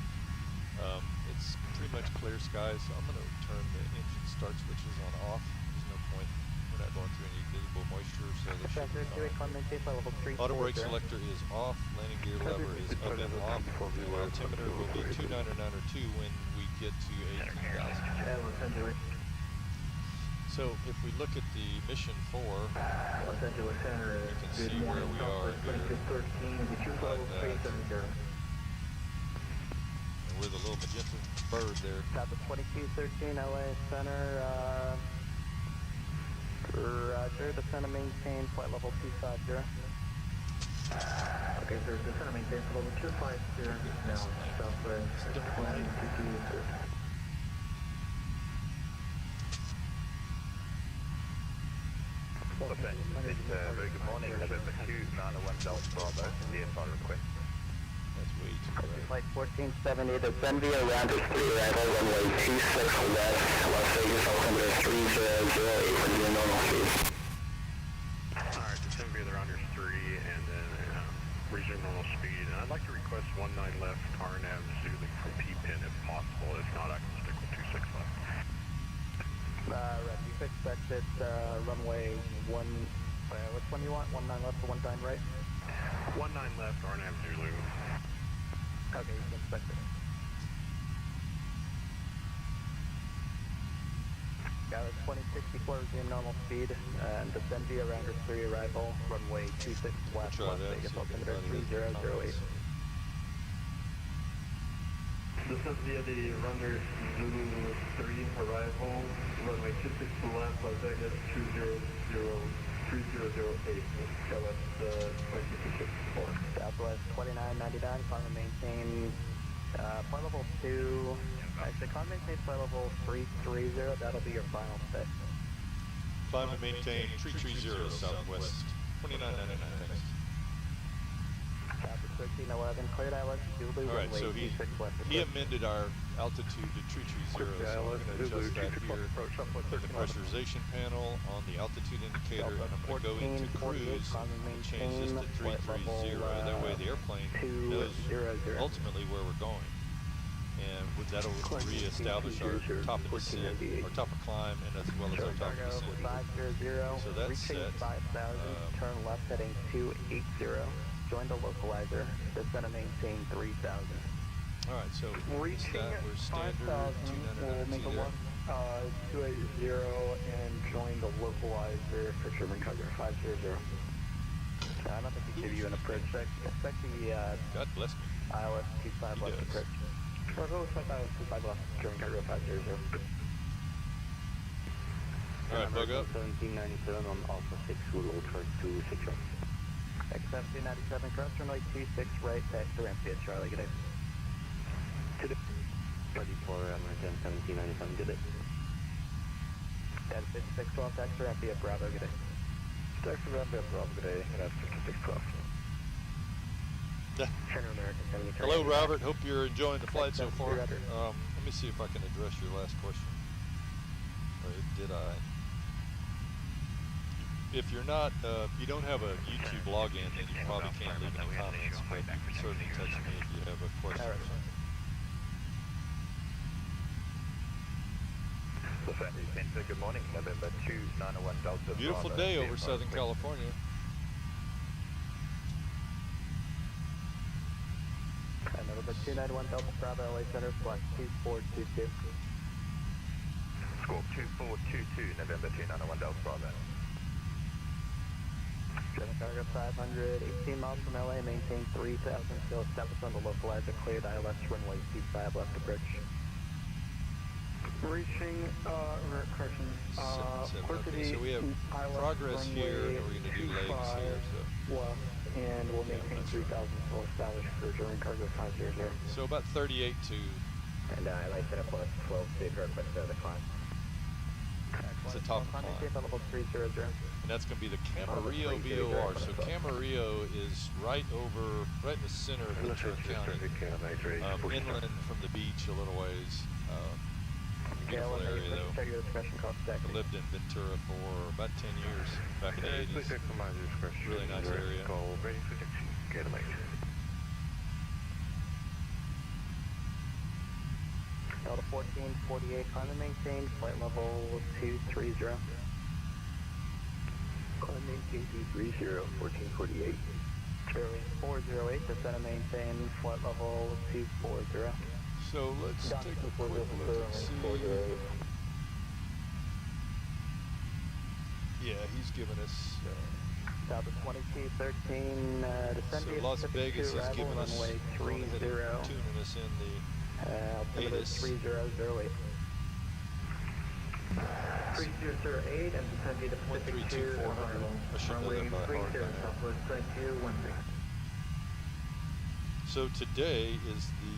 It's pretty much clear skies, so I'm going to turn the engine start switches on off. There's no point. We're not going through any visible moisture, so they should be fine. Auto brake selector is off. Landing gear lever is up and off. The altimeter will be 29902 when we get to 18,000. So if we look at the mission 4, Los Angeles Center, you can see where we are here. And we're the little magenta bird there. Southwest 2213 LA Center, roger, descend and maintain flight level 250. Okay, sir, descend and maintain flight level 250 now, Southwest 2213. Very good morning, November 291 Delta Bravo, VFR request. That's way too bright. Flight 1470, descend via Rounders 3 arrival, runway 26 west, Las Vegas, altimeter 3008 for your normal speed. Alright, descend via the Rounders 3 and then resume normal speed. And I'd like to request 19 left, RNAV Zulu from P-pin if possible. If not, I can stick with 26 left. Right, you expect it, runway 1, which one you want? 19 left or 19 right? 19 left, RNAV Zulu. Okay, you can expect it. Got it, 2064, resume normal speed, and descend via Rounders 3 arrival, runway 26 west, Las Vegas, altimeter 3008. Descend via the Rounders Zulu 3 arrival, runway 26 left, Las Vegas 3008, Southwest 2264. Southwest 2999, climb and maintain flight level 2, actually climb and maintain flight level 330, that'll be your final stay. Climb and maintain 330 Southwest 2999. Thanks. Southwest 1311, cleared ILS Zulu, All right, runway so 26 west. he amended our altitude to 330, so I'm going to adjust that here in the pressurization panel on the altitude indicator, and I'm going to go into cruise and change this to 330. That way the airplane knows ultimately where we're going. And that'll reestablish our top of descent, our top of climb, and as well as our top of descent. 500, So that's reaching set. 5,000, turn left heading 280. Join the localizer, descend and maintain 3,000. All right, so what's that? We're standard 299 there. 280 and join the localizer for Sherman Cover 500. I don't think we give you an approach check. Expect the God bless me. ILS 25 left approach. ILS 25 left, Sherman Cover 500. All right, bug up. 1797 on Alpha 6, we'll load for 26 right. Accept 297, cross runway 26 right, taxi to ramp via Charlie, good day. Ready for American 1797, good day. At 5612, taxi ramp via Bravo, good day. Taxi Bravo, Bravo, good day. Good afternoon, 5612. Center American 73. Hello, Robert. Hope you're enjoying the flight so far. Let me see if I can address your last question. Or did I? If you're not, you don't have a YouTube login, then you probably can't leave any comments, but you can certainly text me if you have a question or something. Good morning, November 2901 Delta. Beautiful day over Southern California. November 291 Delta Bravo, LA Center, flight 2422. Squawk 2422, November 291 Delta Bravo. Traffic cargo 518 miles from LA, maintain 3000, still established on the localizer, cleared ILS runway 25 left approach. Reaching, correction, Okay, so we have progress here, and we're going to do legs here. So. Left, and we'll maintain 3000, still established for German cargo 500. So about 38 to... And LA set up plus 12 to request the climb. It's a top climb. And that's going to be the Camarillo VOR. So Camarillo is right in the center of Ventura County, inland from the beach a little ways. Beautiful area though. I lived in Ventura for about 10 years back in the 80s. Really nice area. Delta 1448, climb and maintain, flight level 230. Climb maintain 230, 1448. Charlie 408, descend and maintain, flight level 240. So let's take a quick look and see. Yeah, he's given us... Delta 2213, descend so Las Vegas is giving us, tuning us in the ATIS. 3008. 3008 and descend to 462. I should know that by heart. Southwest 2213. So today is the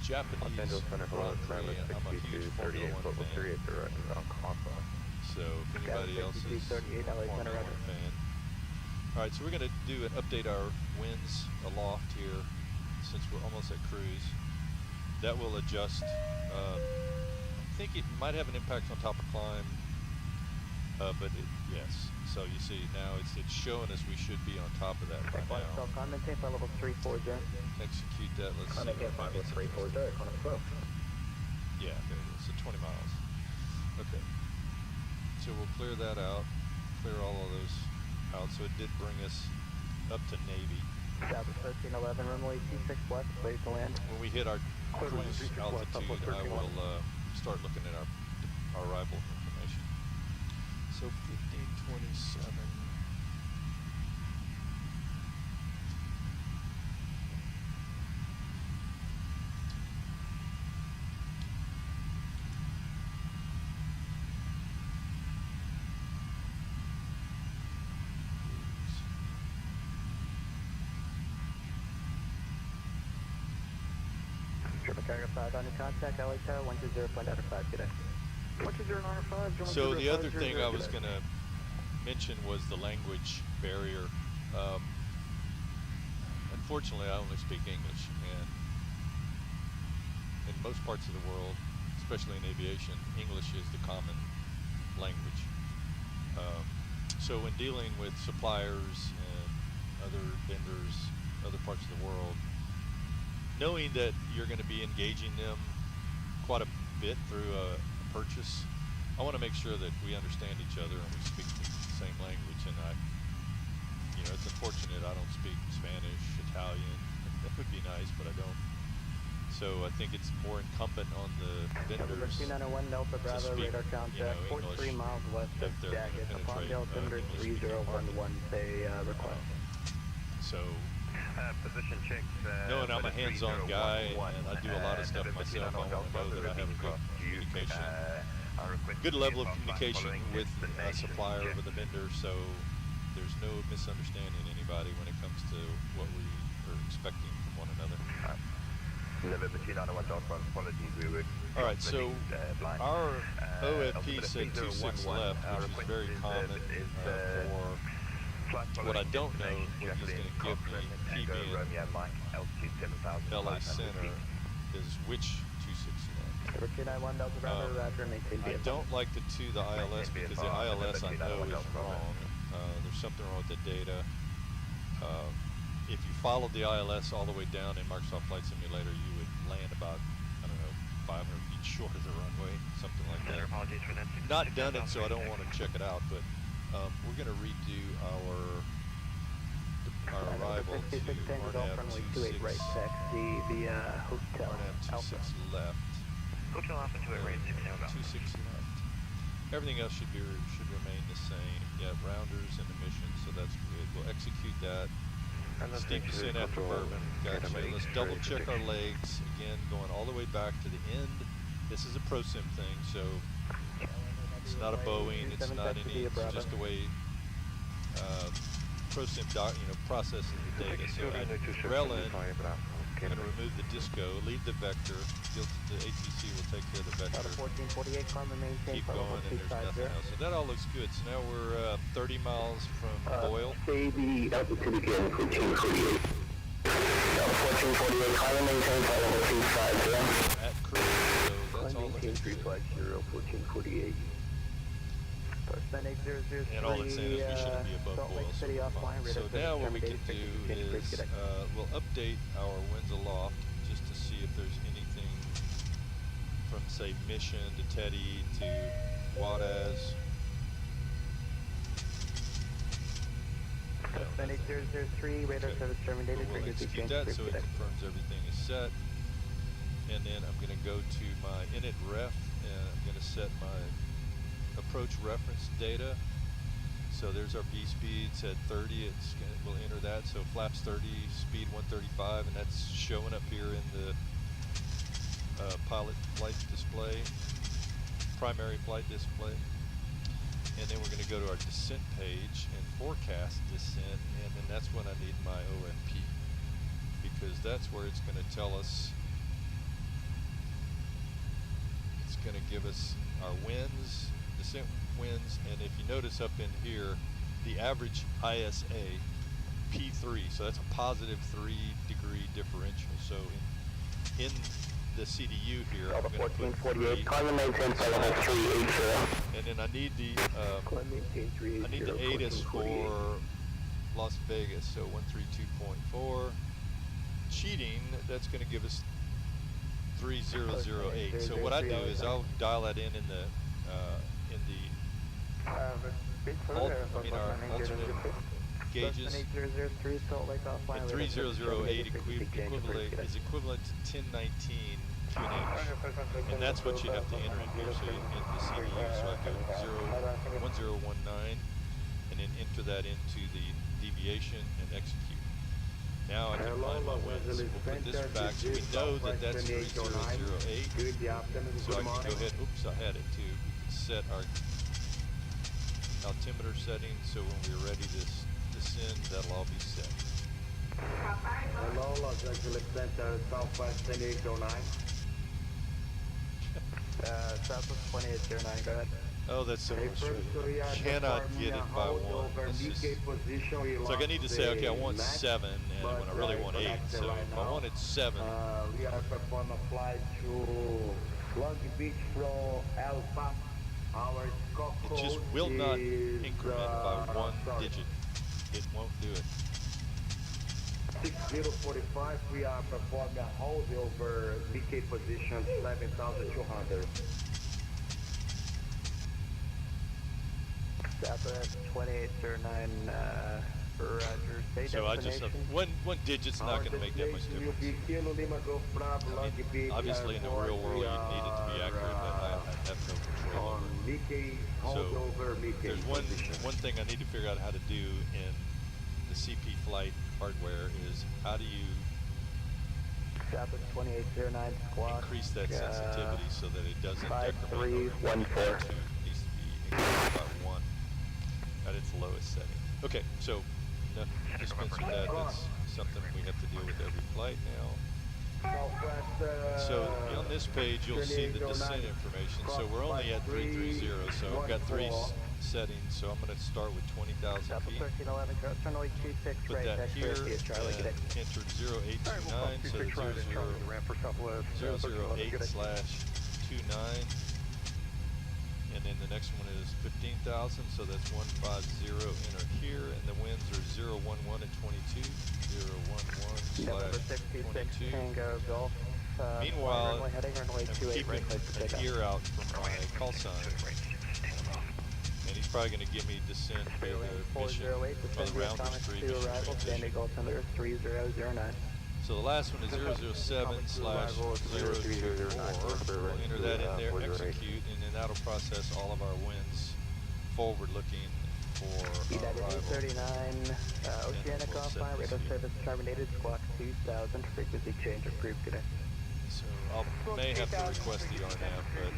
Japanese Grand Prix, and I'm a huge Formula 1 fan. So if anybody else is a Formula 1 fan. Alright, so we're going to update our winds aloft here since we're almost at cruise. That will adjust. I think it might have an impact on top of climb, but yes. So you see now it's showing us we should be on top of that by now. Maintain flight level 340. Execute that. Let's see. Yeah, there it is. So 20 miles. Okay. So we'll clear that out. Clear all of those out. So it did bring us up to Navy. South 1311, runway 26 left, ready to land. When we hit our cruise altitude, I will start looking at our arrival information. So 1527. Cargo 5 on your contact, LA Tower 120.5 today. 120.5. So the other thing I was going to mention was the language barrier. Unfortunately, I only speak English, and in most parts of the world, especially in aviation, English is the common language. So when dealing with suppliers and other vendors, other parts of the world, knowing that you're going to be engaging them quite a bit through a purchase, I want to make sure that we understand each other and we speak the same language. And it's unfortunate I don't speak Spanish, Italian. That would be nice, but I don't. So I think it's more incumbent on the vendors to speak, English miles west if they're going to penetrate English-speaking market. So. Position checks. Knowing I'm a hands-on guy and I do a lot of stuff myself, I want to know that I have a good communication, good level of communication with a supplier, with a vendor, so there's no misunderstanding anybody when it comes to what we are expecting from one another. All right, so our OFP said 26 left, which is very common for What I don't know what he's going to give me, PB and LA Center, is which 26 left. I don't like the ILS because the ILS I know is wrong. There's something wrong with the data. If you followed the ILS all the way down in Microsoft Flight Simulator, you would land about, I don't know, 500 feet short of the runway, something like that. Not done it, so I don't want to check it out, but we're going to redo our arrival to RNAV 26 left. Hotel Alpha 28 right 26 left. Everything else should remain the same. Yeah, rounders and emissions, so that's good. We'll execute that. Steep descent after Bourbon. Gotcha. Let's double check our legs. Again, going all the way back to the end. This is a ProSim thing, so it's not a Boeing, it's not any, it's just the way ProSim processes the data. So at Relin, I'm going to remove the disco, leave the vector, the ATC will take care of the vector. Keep going, and there's nothing else. So that all looks good. So now we're 30 miles from Boyle. Say the altitude again, 1448. 1448, climb and maintain flight level 250. At cruise, so that's all looking good. 1448. And all it's saying is we shouldn't be above Boyle, so we're fine. So now what we can do is we'll update our winds aloft just to see if there's anything from, say, Mission to Teddy to Juarez. Radar service terminated. We'll execute that so it confirms everything is set. And then I'm going to go to my init ref and I'm going to set my approach reference data. So there's our B speeds at 30. We'll enter that. So flaps 30, speed 135, and that's showing up here in the pilot flight display, primary flight display. And then we're going to go to our descent page and forecast descent, and then that's when I need my OFP, because that's where it's going to tell us, it's going to give us our winds, descent winds, and if you notice up in here, the average ISA, P3, so that's a positive 3-degree differential. So in the CDU here, I'm going to put 3, and then I need the ATIS for Las Vegas, so 132.4. Cheating, that's going to give us 3008. So what I do is I'll dial that in the our alternate gauges, and 3008 is equivalent to 1019 to an inch, and that's what you have to enter in here. So in the CDU, so I go 1019, and then enter that into the deviation and execute. Now I can find my winds. We'll put this back, so we know that that's 3008. So I can go ahead. Oops, I had it too. We can set our altimeter settings, so when we're ready to descend, that'll all be set. Hello, Los Angeles Center, Southwest 2809. Southwest 2809, go ahead. Oh, that's so frustrating. Cannot get it by one. It's like I need to say, okay, I want 7, and when I really want 8. So if I wanted 7, we are performing a flight to Long Beach from Alpha. it just will not increment by 1 digit. It won't do it. 6045, we are performing a hold over BK position 7200. Southwest 2809, Roger. So I just one digit's not going to make that much difference. I mean, obviously, in the real world, you need it to be accurate, but I have no control over it. So there's one thing I need to figure out how to do in the CP flight hardware is how do you Southwest 2809 squawk, increase that sensitivity so that it doesn't decrement. 5314. It needs to be increased by 1 at its lowest setting. Okay, so enough dispense with that. That's something we have to deal with every flight now. So on this page, you'll see the descent information. So we're only at 330, so I've got 3 settings, so I'm going to start with 20,000 feet. 1311, runway 26 Put right, that here Charlie, and enter 0829, so 008/29. And then the next one is 15,000, so that's 150, enter here, and the winds are 011 and 22, 011/22. Tango Golf. Meanwhile, I'm keeping an ear out from my call sign, and he's probably going to give me descent for the mission, or the Rounders 3 mission transition. So the last one is 007/024. We'll enter that in there, execute, and then that'll process all of our winds forward looking for arrival. 39, Oceanic offline, radar service terminated, squawk 2000, frequency change approved today. So I may have to request the RNAV, but...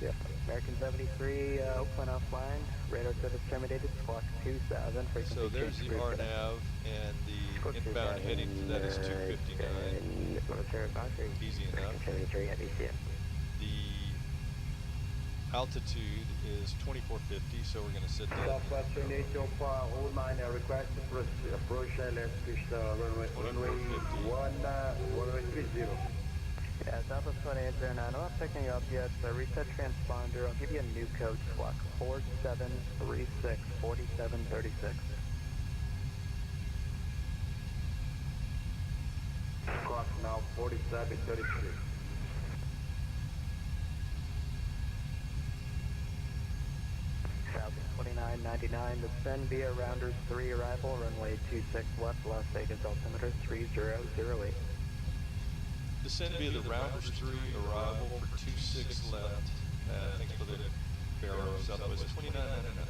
Yep, American 73, Oakland offline, radar service terminated, squawk 2000, frequency So there's the change approved today. RNAV, and the inbound heading for that is 259. Easy enough. The altitude is 2450, so we're going to set that. Southwestern 805, hold mine, request approach LS, push runway 30. Yeah, Southwest 2809, I'm not picking you up yet, so reset transponder, I'll give you a new code, squawk 4736, 4736. Squawk now 4733. Southwest 2999, descend via Rounders 3 arrival, runway 26 left, Las Vegas altimeter 3008. Descend via the Rounders 3 arrival for 26 left. Thanks for the barrel, Southwest 2999.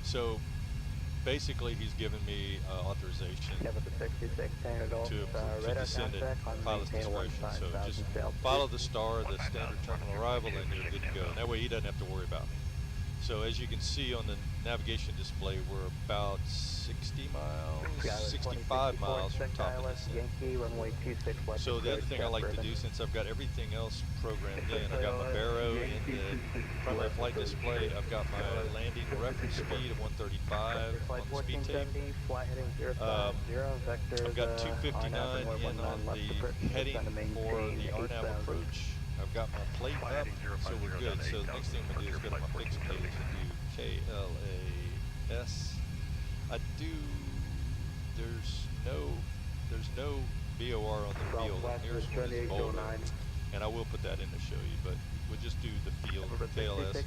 So basically he's given me authorization to descend at pilot's discretion. So just follow the star, the standard terminal arrival, and you're good to go. And that way he doesn't have to worry about me. So as you can see on the navigation display, we're about 60 miles, 65 miles from top of this thing. So the other thing I like to do, since I've got everything else programmed in, I've got my baro in the primary flight display, I've got my landing reference speed of 135 on the speed tape. I've got 259 in on the heading for the RNAV approach. I've got my plate up, so we're good. So the next thing I'm going to do is go to my fixed plate and do KLAS. There's no BOR on the field. The nearest one is Boeing, and I will put that in to show you, but we'll just do the field KLS.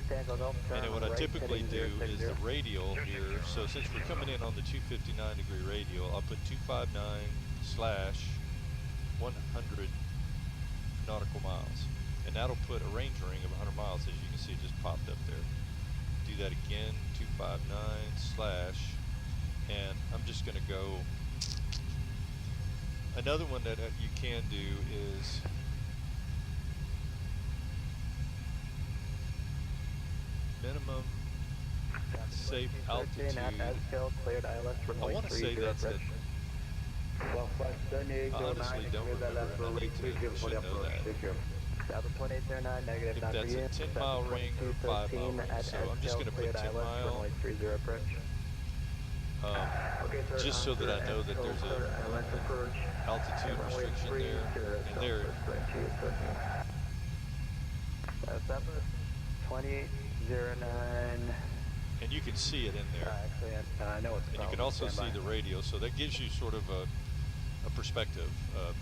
And then what I typically do is the radial here. So since we're coming in on the 259-degree radial, I'll put 259/100 nautical miles. And that'll put a range ring of 100 miles, as you can see, it just popped up there. Do that again, 259/, and I'm just going to go. Another one that you can do is minimum safe altitude. I want to say that's at. I honestly don't remember, and I should know that. If that's a 10-mile ring or 5-mile ring, so I'm just going to put 10 mile, just so that I know that there's an altitude restriction there, and there. 2809. And you can see it in there. I know it's and you can also see the radio, so that gives you sort of a perspective.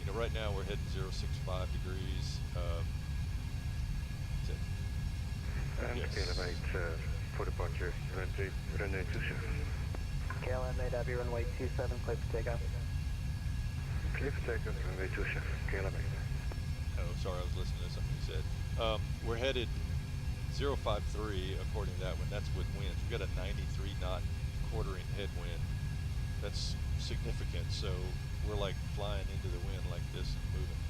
You know, right now we're heading 065 degrees. Yes. For departure, runway 27. KLM made up your runway 27, clear for takeoff. Clear for takeoff, runway 27, KLM. Oh, sorry, I was listening to something you said. We're headed 053 according to that one. That's with winds. We've got a 93 knot quartering headwind. That's significant. So we're like flying into the wind like this and moving.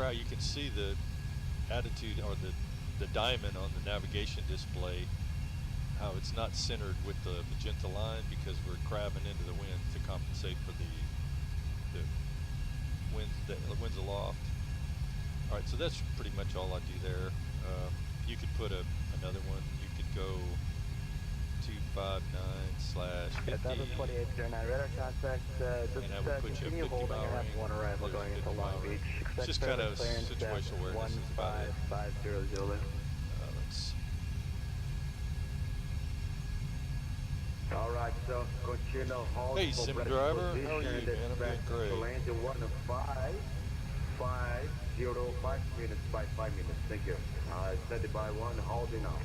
You can see the attitude or the diamond on the navigation display how it's not centered with the magenta line because we're crabbing into the wind to compensate for the winds aloft. All right, so that's pretty much all I do there. You could put another one. You could go 259/50. 2809 radar contact. And that would put you at 50 mile range. One arrival going into Long Beach. It's just kind of situational awareness is about it. 1550 Zulu. Let's see. All right, so continue hold. Hey, sim driver, how are you, man? I'm doing great. Land 505 minutes by 5 minutes. Thank you. Steady by 1, holding out.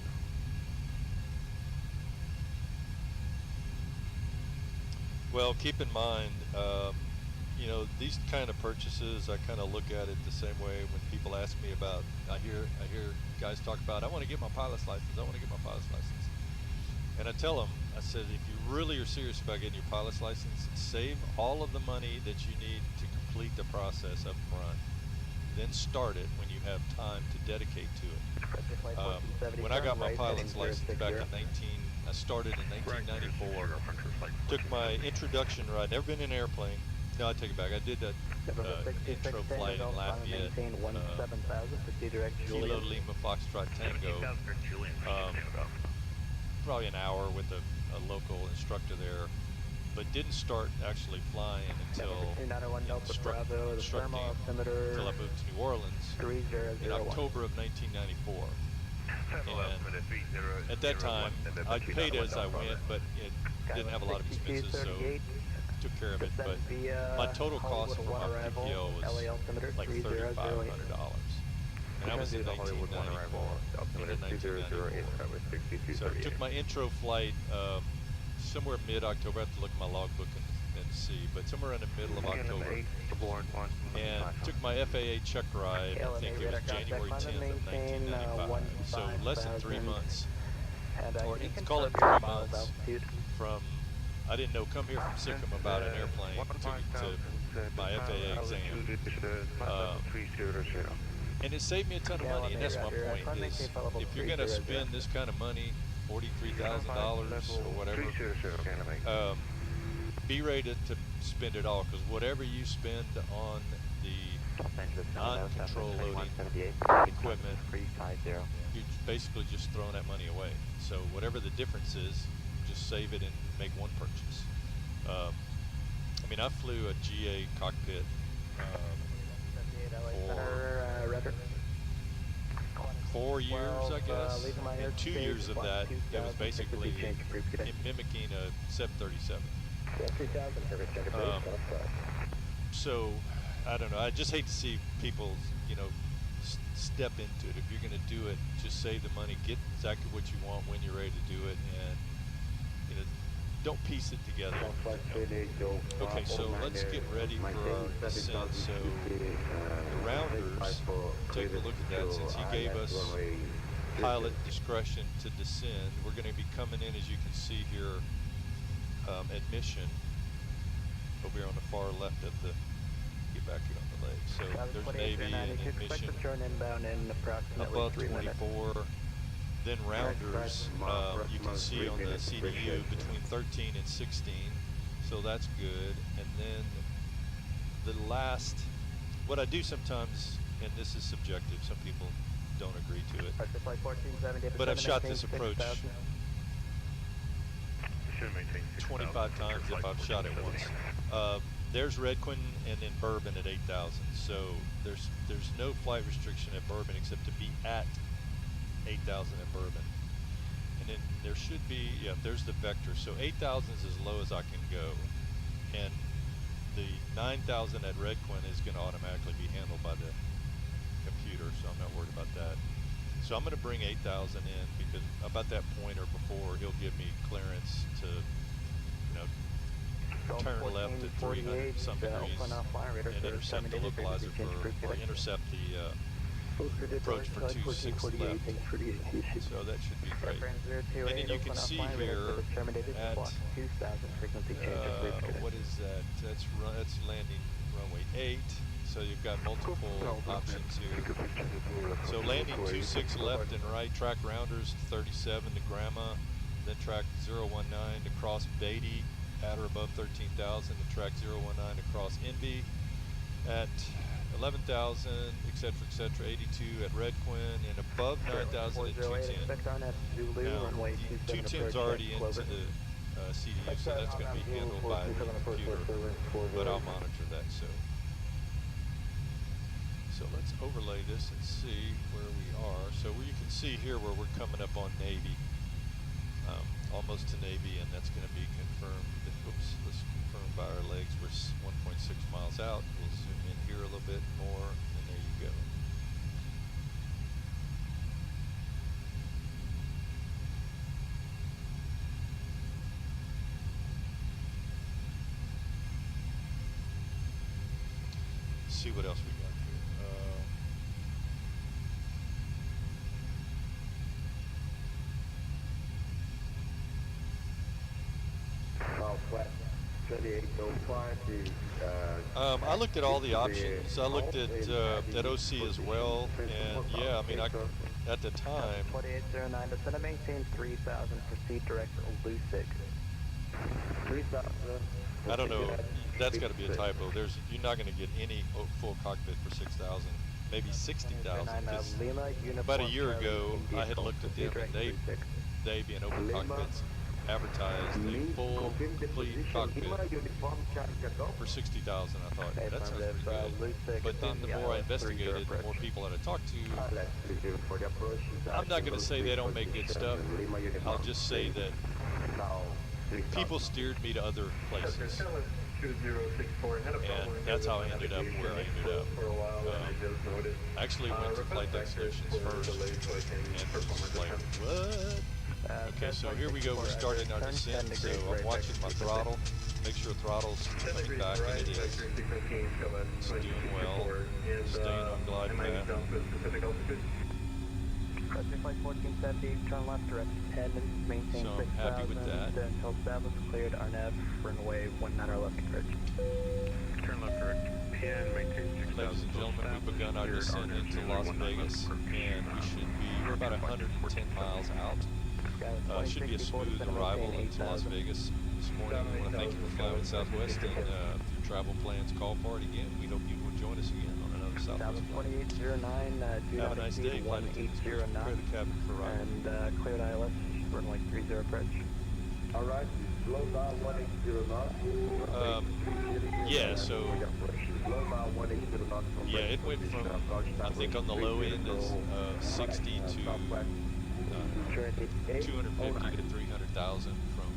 Well, keep in mind, you know, these kind of purchases, I kind of look at it the same way when people ask me about. I hear guys talk about, I want to get my pilot's license. I want to get my pilot's license. And I tell them, I said, if you really are serious about getting your pilot's license, save all of the money that you need to complete the process up front. Then start it when you have time to dedicate to it. When I got my pilot's license back in I started in 1994. Took my introduction ride. Never been in an airplane. No, I take it back. I did that intro flight in Lafayette. Kilo Lima Foxtrot Tango. Probably an hour with a local instructor there, but didn't start actually flying until instructing until I moved to New Orleans in October of 1994. And at that time, I paid as I went, but it didn't have a lot of expenses, so took care of it. But my total cost for my PPO was like $3,500. And I was in 1994. So I took my intro flight somewhere mid-October. I have to look at my logbook and see, but somewhere in the middle of October. And took my FAA check ride, I think it was January 10th of 1995. So less than 3 months, or call it 3 months from, I didn't know, come here from Sikkim about an airplane to my FAA exam. And it saved me a ton of money, and that's my point, is if you're going to spend this kind of money, $43,000 or whatever, be ready to spend it all, because whatever you spend on the non-control loading equipment, you're basically just throwing that money away. So whatever the difference is, just save it and make one purchase. I mean, I flew a GA cockpit for 4 years, I guess, and 2 years of that, it was basically mimicking a 737. So, I don't know, I just hate to see people, you know, step into it. If you're going to do it, just save the money, get exactly what you want when you're ready to do it, and, you know, don't piece it together. Okay, so let's get ready for our descent. So the rounders, take a look at that. Since he gave us pilot discretion to descend, we're going to be coming in, as you can see here, admission over here on the far left of the, get back here on the leg. So there's Navy and admission above 24. Then rounders, you can see on the CDU between 13 and 16, so that's good. And then the last, what I do sometimes, and this is subjective, some people don't agree to it, but I've shot this approach 25 times if I've shot it once. There's Red Queen and then Bourbon at 8,000, so there's no flight restriction at Bourbon except to be at 8,000 at Bourbon. And then there should be, yeah, there's the vector. So 8,000 is as low as I can go. And the 9,000 at Red Queen is going to automatically be handled by the computer, so I'm not worried about that. So I'm going to bring 8,000 in because about that point or before, he'll give me clearance to, you know, turn left at 300 some degrees and intercept the localizer or intercept the approach for 26 left, so that should be great. And then you can see here at, what is that? That's landing runway 8, so you've got multiple options here. So landing 26 left and right, track rounders 37 to Grandma, then track 019 to cross Beatty at or above 13,000, to track 019 to cross Enby at 11,000, etc., 82 at Red Quinn, and above 9,000 at 210. Now, 210's already into the CDU, so that's going to be handled by the computer, but I'll monitor that. So let's overlay this and see where we are. So where you can see here where we're coming up on Navy, almost to Navy, and that's going to be confirmed. Oops, let's confirm by our legs. We're 1.6 miles out. We'll zoom in here a little bit more, and there you go. Let's see what else we got here. I looked at all the options. I looked at OC as well, and yeah, I mean, at the time. 2809, descend and maintain 3000, proceed direct loose 6. 3000. I don't know. That's got to be a typo. You're not going to get any full cockpit for 6,000, maybe 60,000. About a year ago, I had looked at them, and they being open cockpits, advertised a full, complete cockpit for 60,000. I thought, that sounds pretty good. But then the more I investigated, the more people that I talked to, I'm not going to say they don't make good stuff. I'll just say that people steered me to other places. And that's how I ended up where I ended up. I actually went to Flight Deck Solutions first, and was like, what? Okay, so here we go. We're starting our descent. So I'm watching my throttle. Make sure throttle's coming back, and it is. It's doing well. Staying on glide path. Flight 1470, turn left direct 10 and maintain 6,000. So I'm happy with that. Until established, cleared RNAV, runway 19 left approach. Turn left direct 10, maintain 6,000. Ladies and gentlemen, we've begun our descent into Las Vegas, and we're about 110 miles out. Should be a smooth arrival into Las Vegas this morning. I want to thank you for flying with Southwest, and if your travel plans call for it again, we hope you will join us again on another Southwest flight. 2809, have a nice day. 180 prepare the cabin for arrival. And cleared ILS, runway 30 approach. All right, slow down 180 knots. Yeah, so yeah, it went from, I think on the low end is 60 to 250 to 300,000 from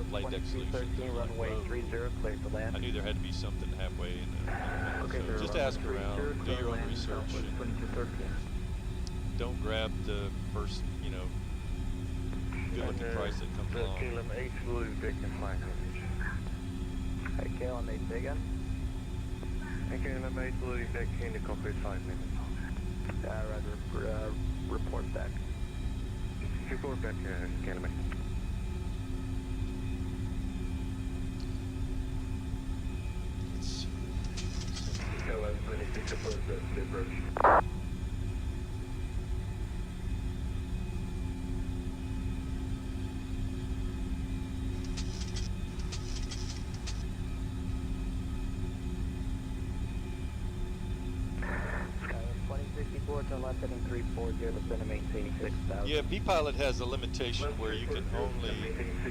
Flight Deck Solutions. Runway 30, clear to land. I knew there had to be something halfway in there. So just ask around, do your own research, and don't grab the first, good-looking price that comes along. KLM 8 blue, deck and fly coverage. Hey, KLM 8, say again? Hey, KLM 8 blue, deck in the cockpit 5 minutes. Roger, report back. Report back, KLM 8. KLM 26 approach, the approach. Turn left heading 340, descend and maintain 6,000. Yeah, B-Pilot has a limitation where you can only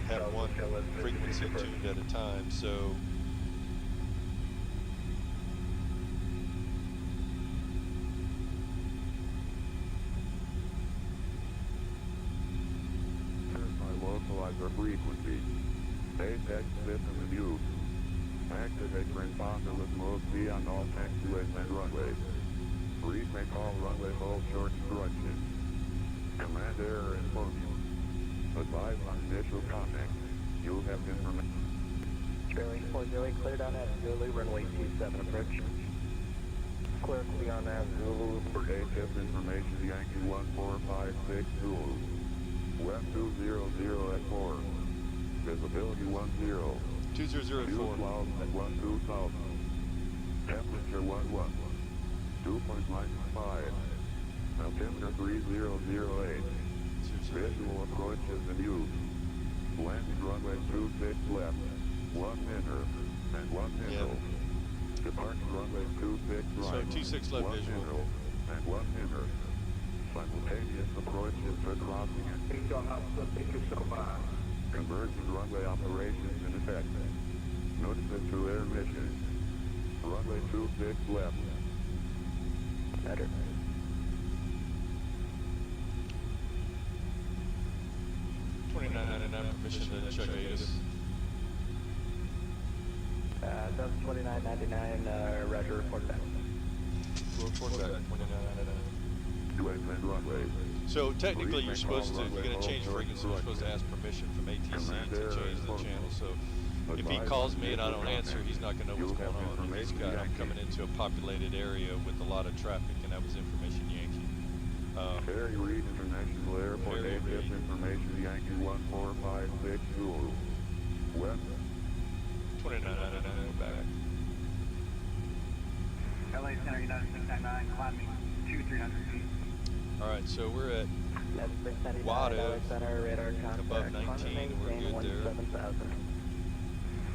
have one frequency tuned at a time, so localizer frequency. Apex system in use. Activate transponder with mode B on all taxiways and runways. Please make all runway hold short instructions. Command error in volume. Advise on initial contact. You have information. Trailing 40, clear down at Zulu, runway 27 approach. Clear on that Zulu. For ATIP information, Yankee 1456 Zulu. West 200 at 4. Visibility 10. 2004. Fuel clouds at 12,000. Temperature 11. 2.95. Altimeter 3008. Visual approach is in use. Landing runway 26 left, 1 inner, and 1 middle. Departing runway 26 right, So 26 left 1 visual. middle, and 1 inner. Simultaneous approach into crossing and converging runway operations in effect. Notices to air mission. Runway 26 left. Better. Permission to check ATIS. That's 2999, Roger, report back. Report back, 2999. Runway. So technically you're supposed to, if you're going to change frequency, you're supposed to ask permission from ATC to change the channel. So if he calls me and I don't answer, he's not going to know what's going on. And he's got, I'm coming into a populated area with a lot of traffic, and that was information Yankee. Harry Reid International Airport, ATS information Yankee 14562. West. 2999 back. LA Center United 699, climbing 2300 feet. Alright, so we're at Wada, above 19, we're good there.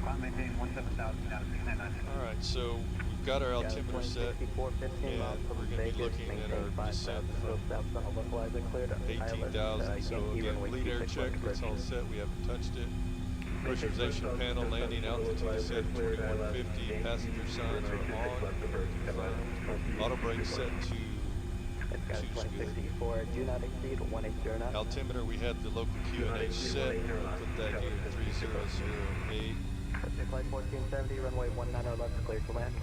Climb maintain 17,000 down to 699. Alright, so we've got our altimeter set, and we're going to be looking at our descent from 18,000. So again, lead air check, it's all set, we haven't touched it. Pressurization panel, landing altitude is set at 2150, passenger signs are on. Auto brake set to do not exceed 180 knots. altimeter, we had the local QNH set. We'll put that here at 3008. Flight 1470, runway 19 left, clear to land.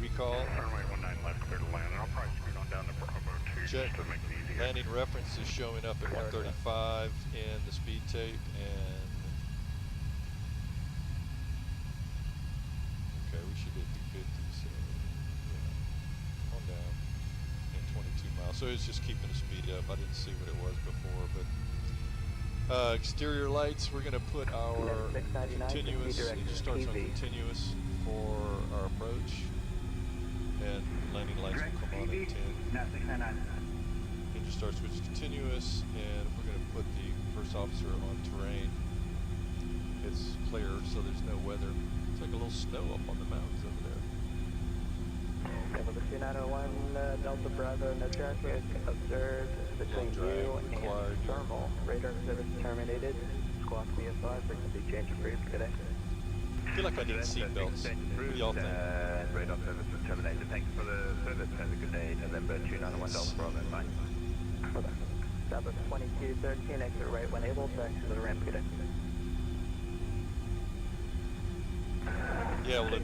Recall. Runway 19 left, clear to land, and I'll probably scoot on down to Bravo 2 Check. just to make it easier. Landing reference is showing up at 135 in the speed tape, and okay, we should hit the 50, so yeah, on down in 22 miles. So it's just keeping the speed up. I didn't see what it was before, but exterior lights, we're going to put our continuous, it just starts on continuous for our approach, and landing lights will come on at 10. It just starts with continuous, and we're going to put the first officer on terrain. It's clear, so there's no weather. It's like a little snow up on the mountains over there. Level 2901, Delta Bravo, no traffic observed between you and thermal. Radar service terminated. Squawk VFI, frequency change approved. Good day. I feel like I need seat belts. What do y'all think? Radar service was terminated. Thanks for the service. Have a good day. November 291 Delta Bravo, bye. Southwest 2213, exit right when able, back to the ramp. Good day. Yeah, well,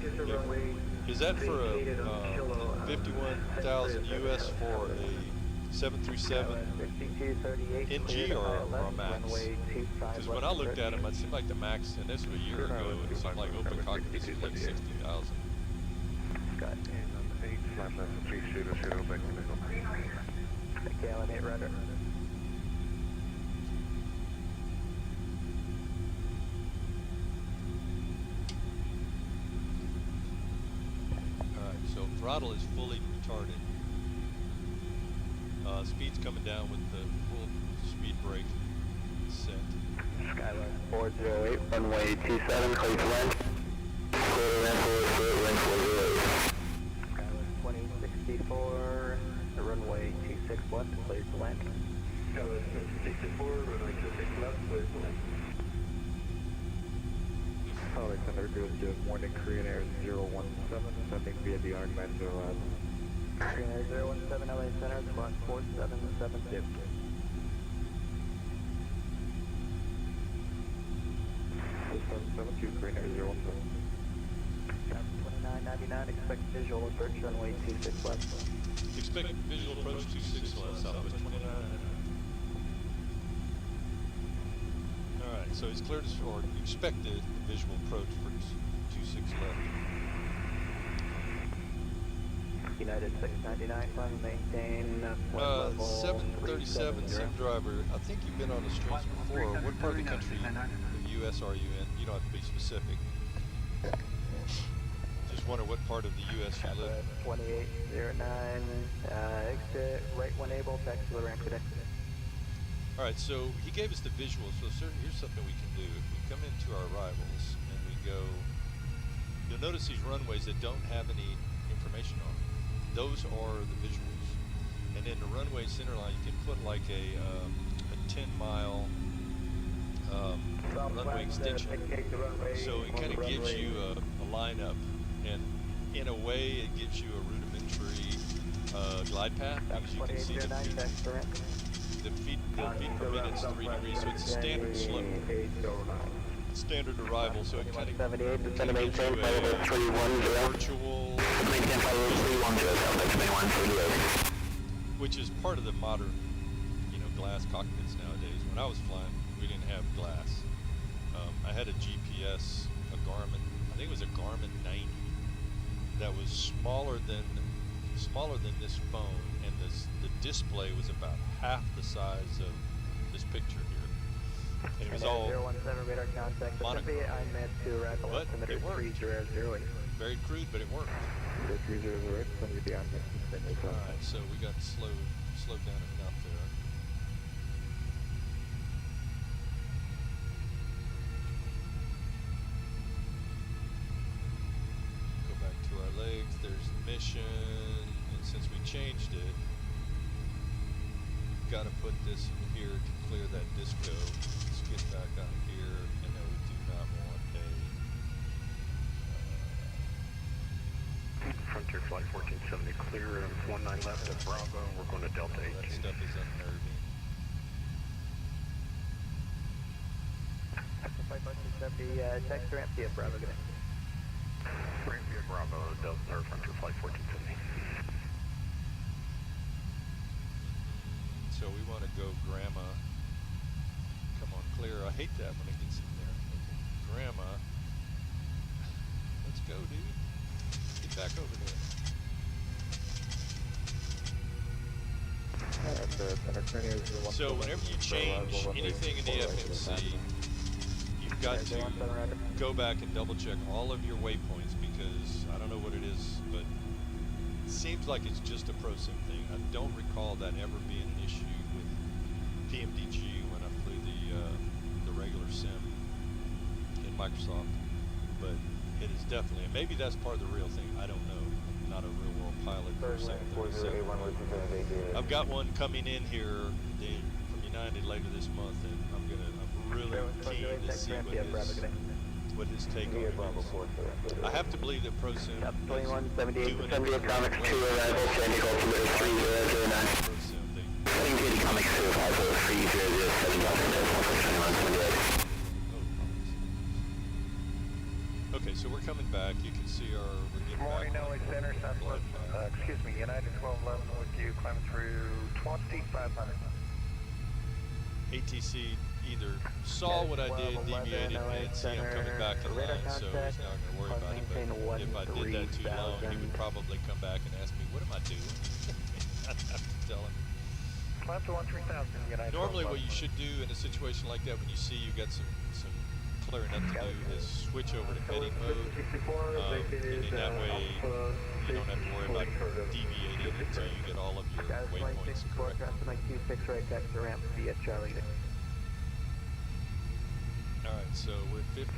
is that for a 51,000 US for a 737 NG or a MAX? Because when I looked at them, it seemed like the MAX, and this was a year ago, it seemed like open cockpits was like 60,000. Galen 8 Rudder. So throttle is fully retarded. Speed's coming down with the full speed brake set. Skyline 408, runway 27, clear to land. Clear to land, clear wind 408. Skyline 2064, runway 26 left, clear to land. Skyline 2064, runway 26 left, clear to land. Alexander, good morning, Korean Air 017, sending via the Argmax 011. Korean Air 017, LA Center, squawk 4772. 772, Korean Air 017. 2999, expect visual approach, runway 26 left. Expect visual approach 26 left, Southwest 29. Alright, so he's cleared us, or expected visual approach for 26 left. United 699, climb maintain. 737 sim driver, I think you've been on the streets before. What part of the country, the US, are you in? You don't have to be specific. Just wonder what part of the US you live in. 2809, exit right when able, back to the ramp. Good day. All right, so he gave us the visuals. So here's something we can do. If we come into our arrivals and we go, you'll notice these runways that don't have any information on them. Those are the visuals. And in the runway centerline, you can put like a 10-mile runway extension. So it kind of gives you a lineup, and in a way, it gives you a rudimentary glide path, because you can see the feet per minute's 3 degrees, so it's a standard slope, standard arrival. So it kind of gives you a virtual, which is part of the modern, glass cockpits nowadays. When I was flying, we didn't have glass. I had a GPS, a Garmin, I think it was a Garmin 90, that was smaller than this phone, and the display was about half the size of this picture here. And it was all monochrome. But it worked. Very crude, but it worked. Alright, so we got slowed down enough there. Go back to our legs. There's the mission, and since we changed it, we've got to put this in here to clear that disco. Let's get back out of here, and then we do not want a Frontier Flight 1470 clear, 19 left at Bravo. We're going to Delta 18. That stuff is unnerving. Flight 1470, text or empty at Bravo, good day. Ramp via Bravo, Delta, or Frontier Flight 1470. So we want to go Grandma. Come on, clear. I hate that when it gets in there. Grandma. Let's go, dude. Get back over there. So whenever you change anything in the FMC, you've got to go back and double check all of your waypoints, because I don't know what it is, but it seems like it's just a ProSim thing. I don't recall that ever being an issue with PMDG when I flew the regular sim in Microsoft, but it is definitely, and maybe that's part of the real thing. I don't know. I'm not a real world pilot per se. I've got one coming in here from United later this month, and I'm really keen to see what his take on it is. I have to believe that ProSim is doing it. Okay, so we're coming back. You can see we're getting Morning, back. LA Center, Southwest, United 1211 with you, climbing through 2500. ATC either saw what I did, deviated, and see I'm coming back in line, so he's not going to worry about it. But if I did that too long, he would probably come back and ask me, what am I doing? I'd have to tell him. Climb to 13,000, United. Normally what you should do in a situation like that, when you see you've got some clearing up to do, is switch over to heading mode, and in that way you don't have to worry about deviating until you get all of your waypoints correct. Alright, so we're 15.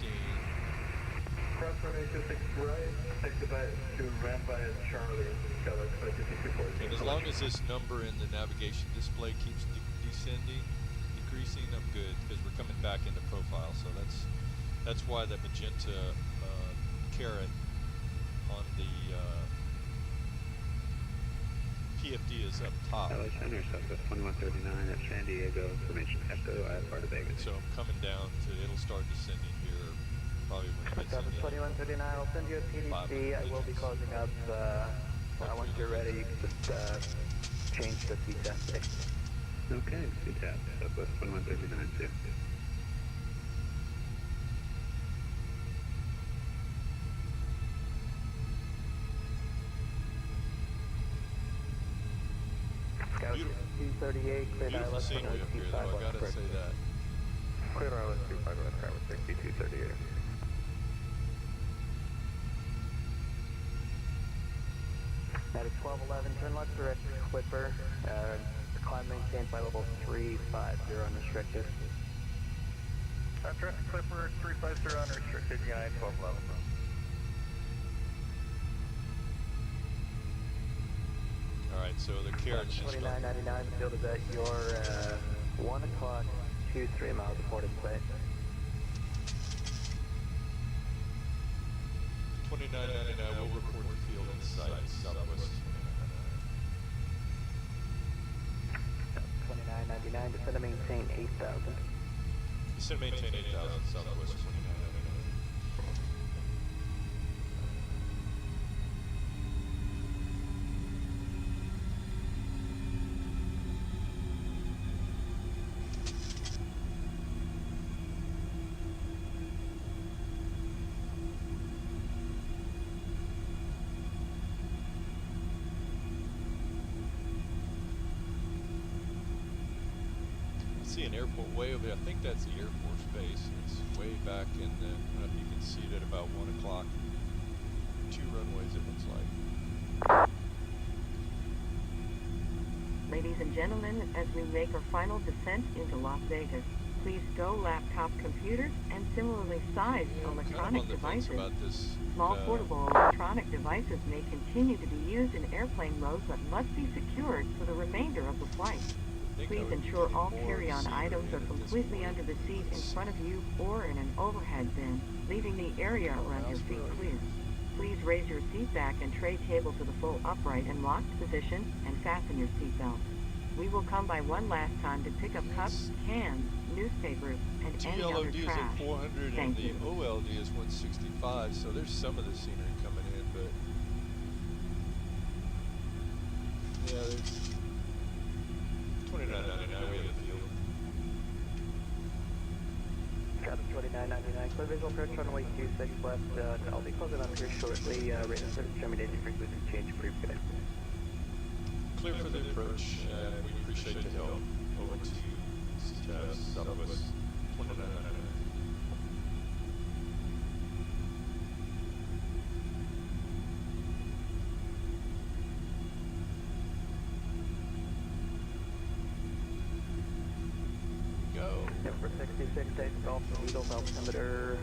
Cross formation 6 right, take the back to ramp by Charlie, Skylark 2064. And as long as this number in the navigation display keeps decreasing, I'm good, because we're coming back into profile. So that's why that magenta caret on the PFD is up top. LA Center, Southwest 2139 at San Diego, information FO EFBs. So I'm coming down to, it'll start descending here probably when it gets in. 2139, I'll send you a PDC. I will be closing up. Once you're ready, you can just change the CTAP. Okay, CTAP, Southwest 2139 too. Beautiful scenery up here, though, I gotta say that. Clear island 25 left, Tower 6238. At 1211, turn left direct Clipper. Climb maintained by level 350 unrestricted. Traffic Clipper 350 unrestricted, United 12 level. Alright, so the carriage is 2999, the field is at your 1 o'clock, 23 miles of port in sight. 2999 will report the field in sight, southwest 2999, descend to maintain 8,000. Descend maintain 8,000, southwest 2999. See an airport way over there. I think that's the Air Force Base. It's way back in the, I don't know if you can see it at about 1 o'clock. 2 runways it looks like. Ladies and gentlemen, as we make our final descent into Las Vegas, please stow laptop computers and similarly sized electronic devices. Small portable electronic devices may continue to be used in airplane mode but must be secured for the remainder of the flight. Please ensure all carry-on items are completely under the seat in front of you or in an overhead bin, leaving the area around your feet clear. Please raise your seat back and tray table to the full upright and locked position and fasten your seat belt. We will come by one last time to pick up cups, cans, newspapers, and any other TLOD is trash. at 400 and Thank the you. OLD is 165, so there's some of the scenery coming in, but yeah, there's 2999 way to the field. Got it, 2999. Clear visual approach runway 26 left. I'll be closing up here shortly. Radar service terminated. Frequency change approved. Good. Clear for the approach, and we appreciate the help. Over to Southwest 2999. Number 66, Dave Golf Eagle altimeter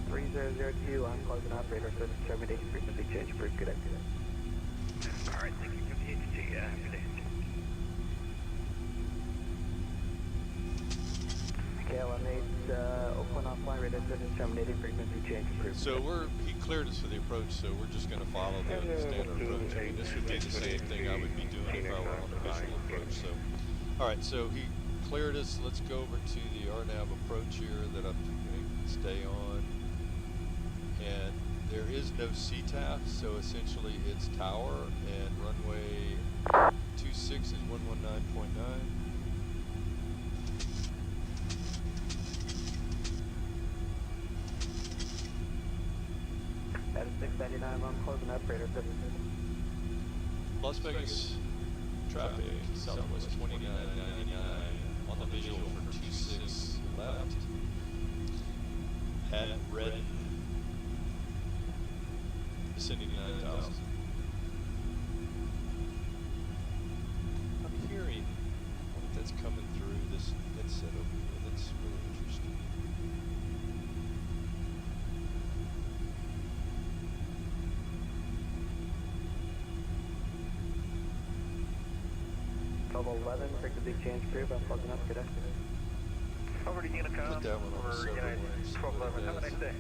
3002. I'm closing operator service terminated. Frequency change approved. Good afternoon. Alright, thank you for the HT. Good day. KLM 8, Oakland offline radar service terminated. Frequency change approved. So he cleared us for the approach, so we're just going to follow the standard approach. I mean, this would be the same thing I would be doing if I were on a visual approach. So, alright, so he cleared us. Let's go over to the RNAV approach here that I'm going to stay on. And there is no CTAF, so essentially it's tower, and runway 26 is 119.9. At 699, I'm closing operator service. Las Vegas traffic, Southwest 2999 on the visual for 26 left at Redden, descending 9,000. I'm hearing that's coming through this headset over here. That's really interesting. Level 11, frequency change approved. I'm closing up. Good afternoon. Over to Unicom. Put that one on the Over server United when it's 1211. Have a nice day.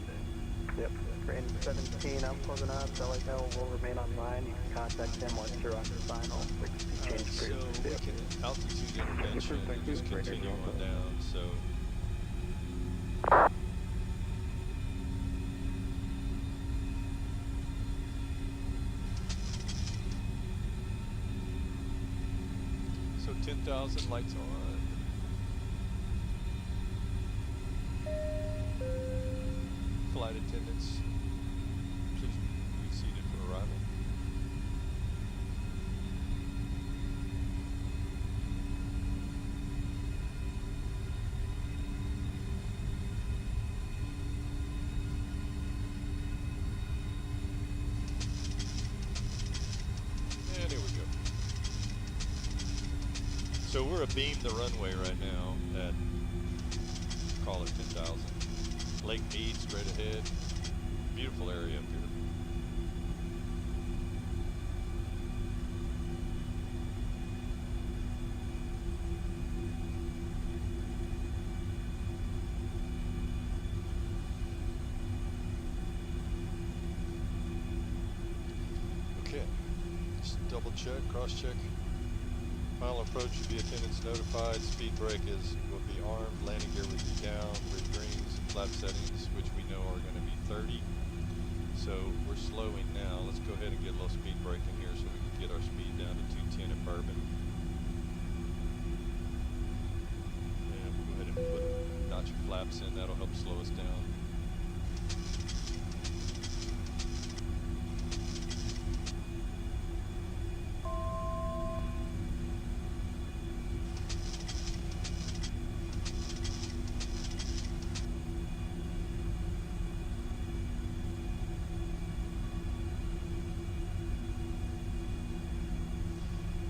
Yep. Train 17, I'm closing up. Delano will remain online. You can contact him once you're on your final. Frequency change So approved. we can altitude intervention and just continue on down. So so 10,000 lights on. Flight attendants, please be seated for arrival. And here we go. So we're abeam the runway right now at, call it 10,000. Lake Mead straight ahead. Beautiful area up here. Okay, just double check, cross check. Final approach should be attendants notified. Speed brake will be armed. Landing gear will be down. Grid greens and flap settings, which we know are going to be 30. So we're slowing now. Let's go ahead and get a little speed brake in here so we can get our speed down to 210 at Bourbon. And we'll go ahead and put notch flaps in. That'll help slow us down.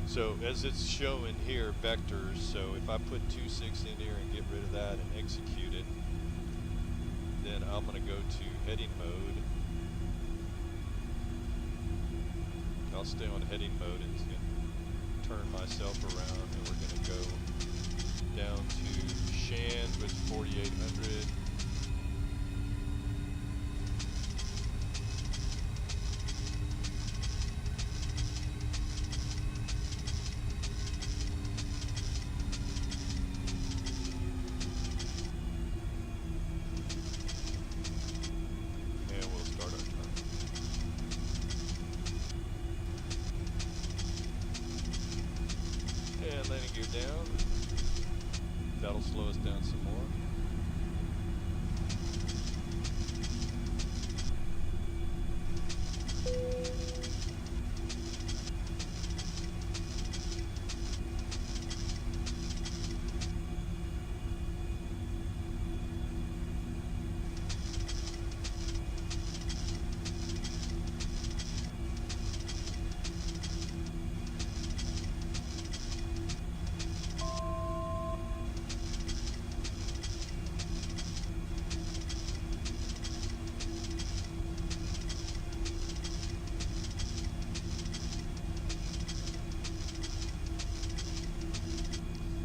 So as it's showing here, vectors, so if I put 2.6 in here and get rid of that and execute it, then I'm going to go to heading mode. I'll stay on heading mode and turn myself around, and we're going to go down to Shand with 4800. Landing gear down. That'll slow us down some more.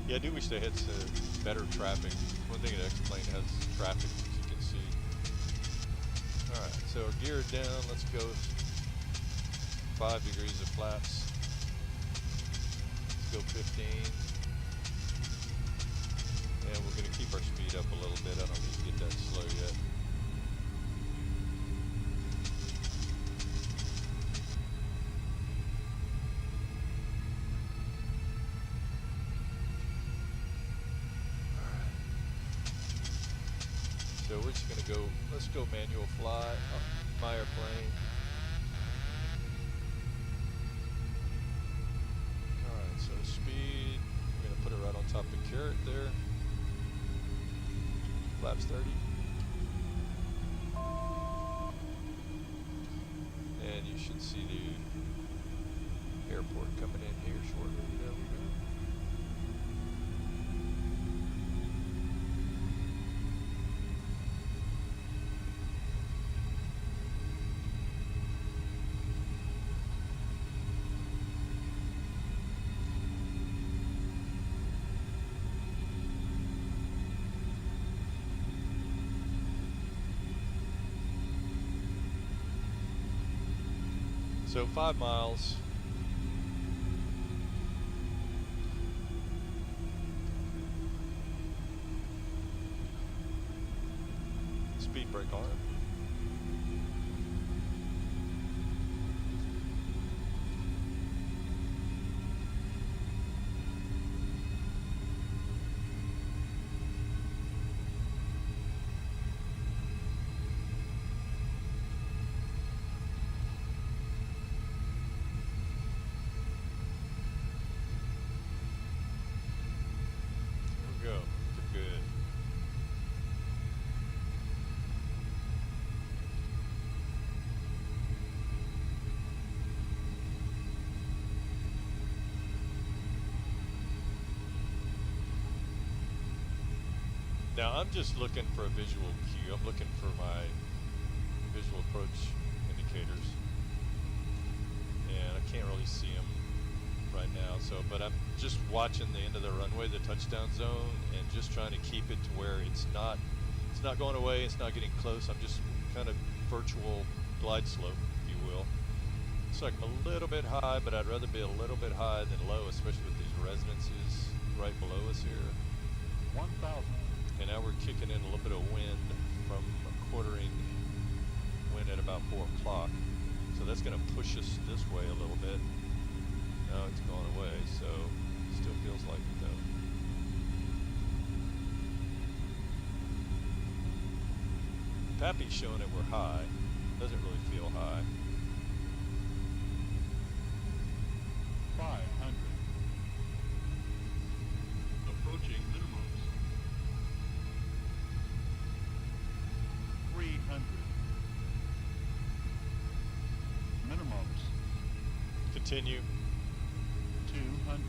Yeah, I do wish they had better traffic. One thing to explain has traffic, as you can see. Alright, so gear down, let's go 5 degrees of flaps. Let's go 15. And we're going to keep our speed up a little bit. I don't need to get that slow yet. So we're just going to go, let's go manual fly, my airplane. Alright, so speed, we're going to put it right on top of carrot there. Flaps 30. And you should see the airport coming in here shortly. There we go. So 5 miles. Speed brake arm. Now I'm just looking for a visual cue. I'm looking for my visual approach indicators, and I can't really see them right now. So, but I'm just watching the end of the runway, the touchdown zone, and just trying to keep it to where it's not going away. It's not getting close. I'm just kind of virtual glide slope, if you will. It's like I'm a little bit high, but I'd rather be a little bit high than low, especially with these resonances right below us here. 1,000. And now we're kicking in a little bit of wind from a quartering wind at about 4 o'clock. So that's going to push us this way a little bit. Now it's gone away, so it still feels like it though. Pappy's showing that we're high. Doesn't really feel high. 500. Approaching minimums. 300. Minimums. Continue. 200.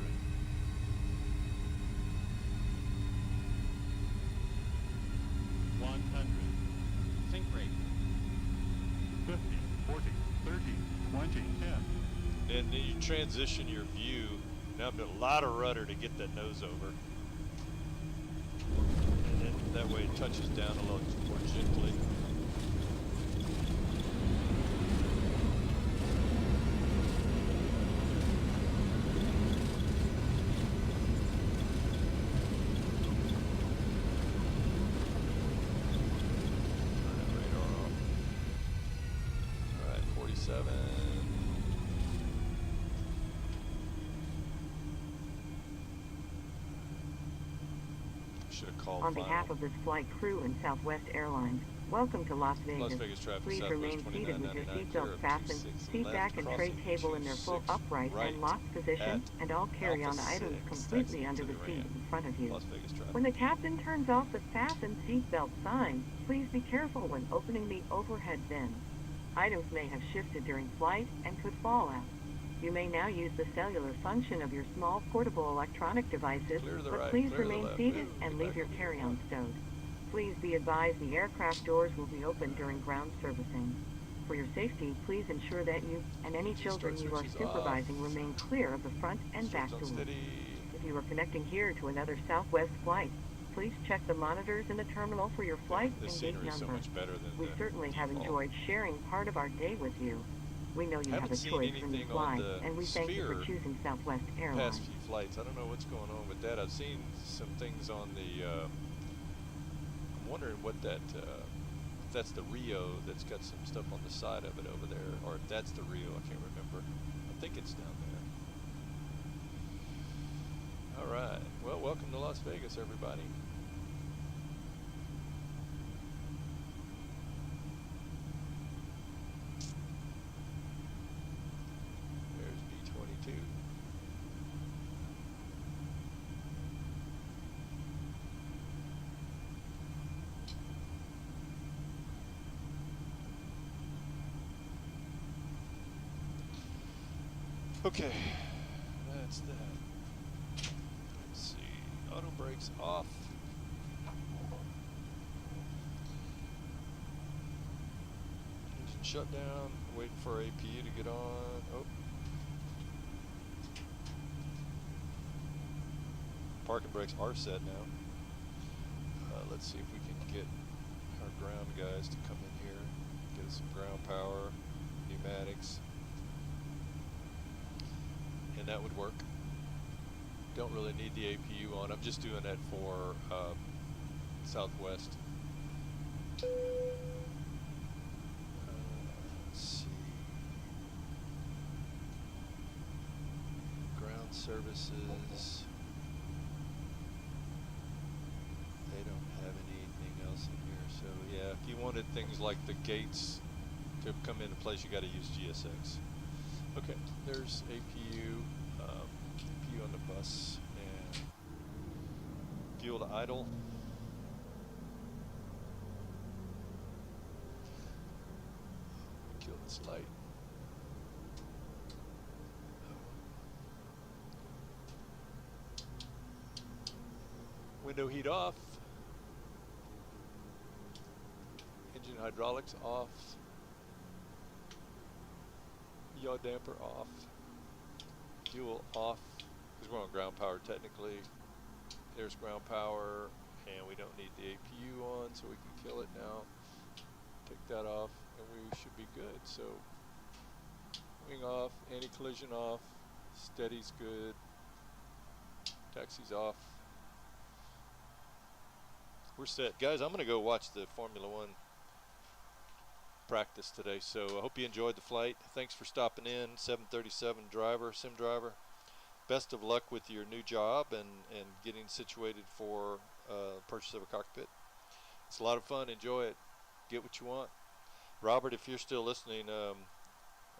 100. Sink rate. 50, 40, 30, 20, 10. And then you transition your view. Now I'm doing a lot of rudder to get that nose over. And then that way it touches down a little more gently. Turn that radar off. All right, 47. On behalf of this flight crew and Southwest Airlines, welcome to Las Vegas. Please remain seated with your seatbelt fastened, seat back and tray table in their full upright and locked position, and all carry-on items completely under the seat in front of you. When the captain turns off the fasten seatbelt sign, please be careful when opening the overhead bin. Items may have shifted during flight and could fall out. You may now use the cellular function of your small portable electronic devices, but please remain seated and leave your carry-on stowed. Please be advised the aircraft doors will be open during ground servicing. For your safety, please ensure that you and any children you are supervising remain clear of the front and back doors. If you are connecting here to another Southwest flight, please check the monitors in the terminal for your flight and gate number. We certainly have enjoyed sharing part of our day with you. We know you have a choice when you fly, and we thank you for choosing Southwest Airlines. Past few flights, I don't know what's going on with that. I've seen some things on the. I'm wondering what that. If that's the Rio that's got some stuff on the side of it over there, or if that's the Rio, I can't remember. I think it's down there. All right. Well, welcome to Las Vegas, everybody. Okay, that's that. Let's see, auto brakes off. Engine shut down, waiting for APU to get on. Oh. Parking brakes are set now. Let's see if we can get our ground guys to come in here, get us some ground power, pneumatics. And that would work. Don't really need the APU on. I'm just doing that for Southwest. Let's see. Ground services. They don't have anything else in here. So yeah, if you wanted things like the gates to come into place, you got to use GSX. Okay, there's APU, APU on the bus, and fuel to idle. Kill this light. Window heat off. engine hydraulics off, yaw damper off, fuel off, because we're on ground power technically. There's ground power, and we don't need the APU on, so we can kill it now. Take that off, and we should be good. So wing off, anti-collision off, steady's good, taxi's off. We're set. Guys, I'm going to go watch the Formula One practice today, so I hope you enjoyed the flight. Thanks for stopping in, 737 driver, sim driver. Best of luck with your new job and getting situated for purchase of a cockpit. It's a lot of fun. Enjoy it. Get what you want. Robert, if you're still listening,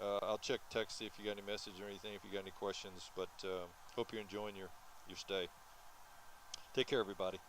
I'll check text, see if you got any message or anything, if you got any questions, but hope you're enjoying your stay. Take care, everybody.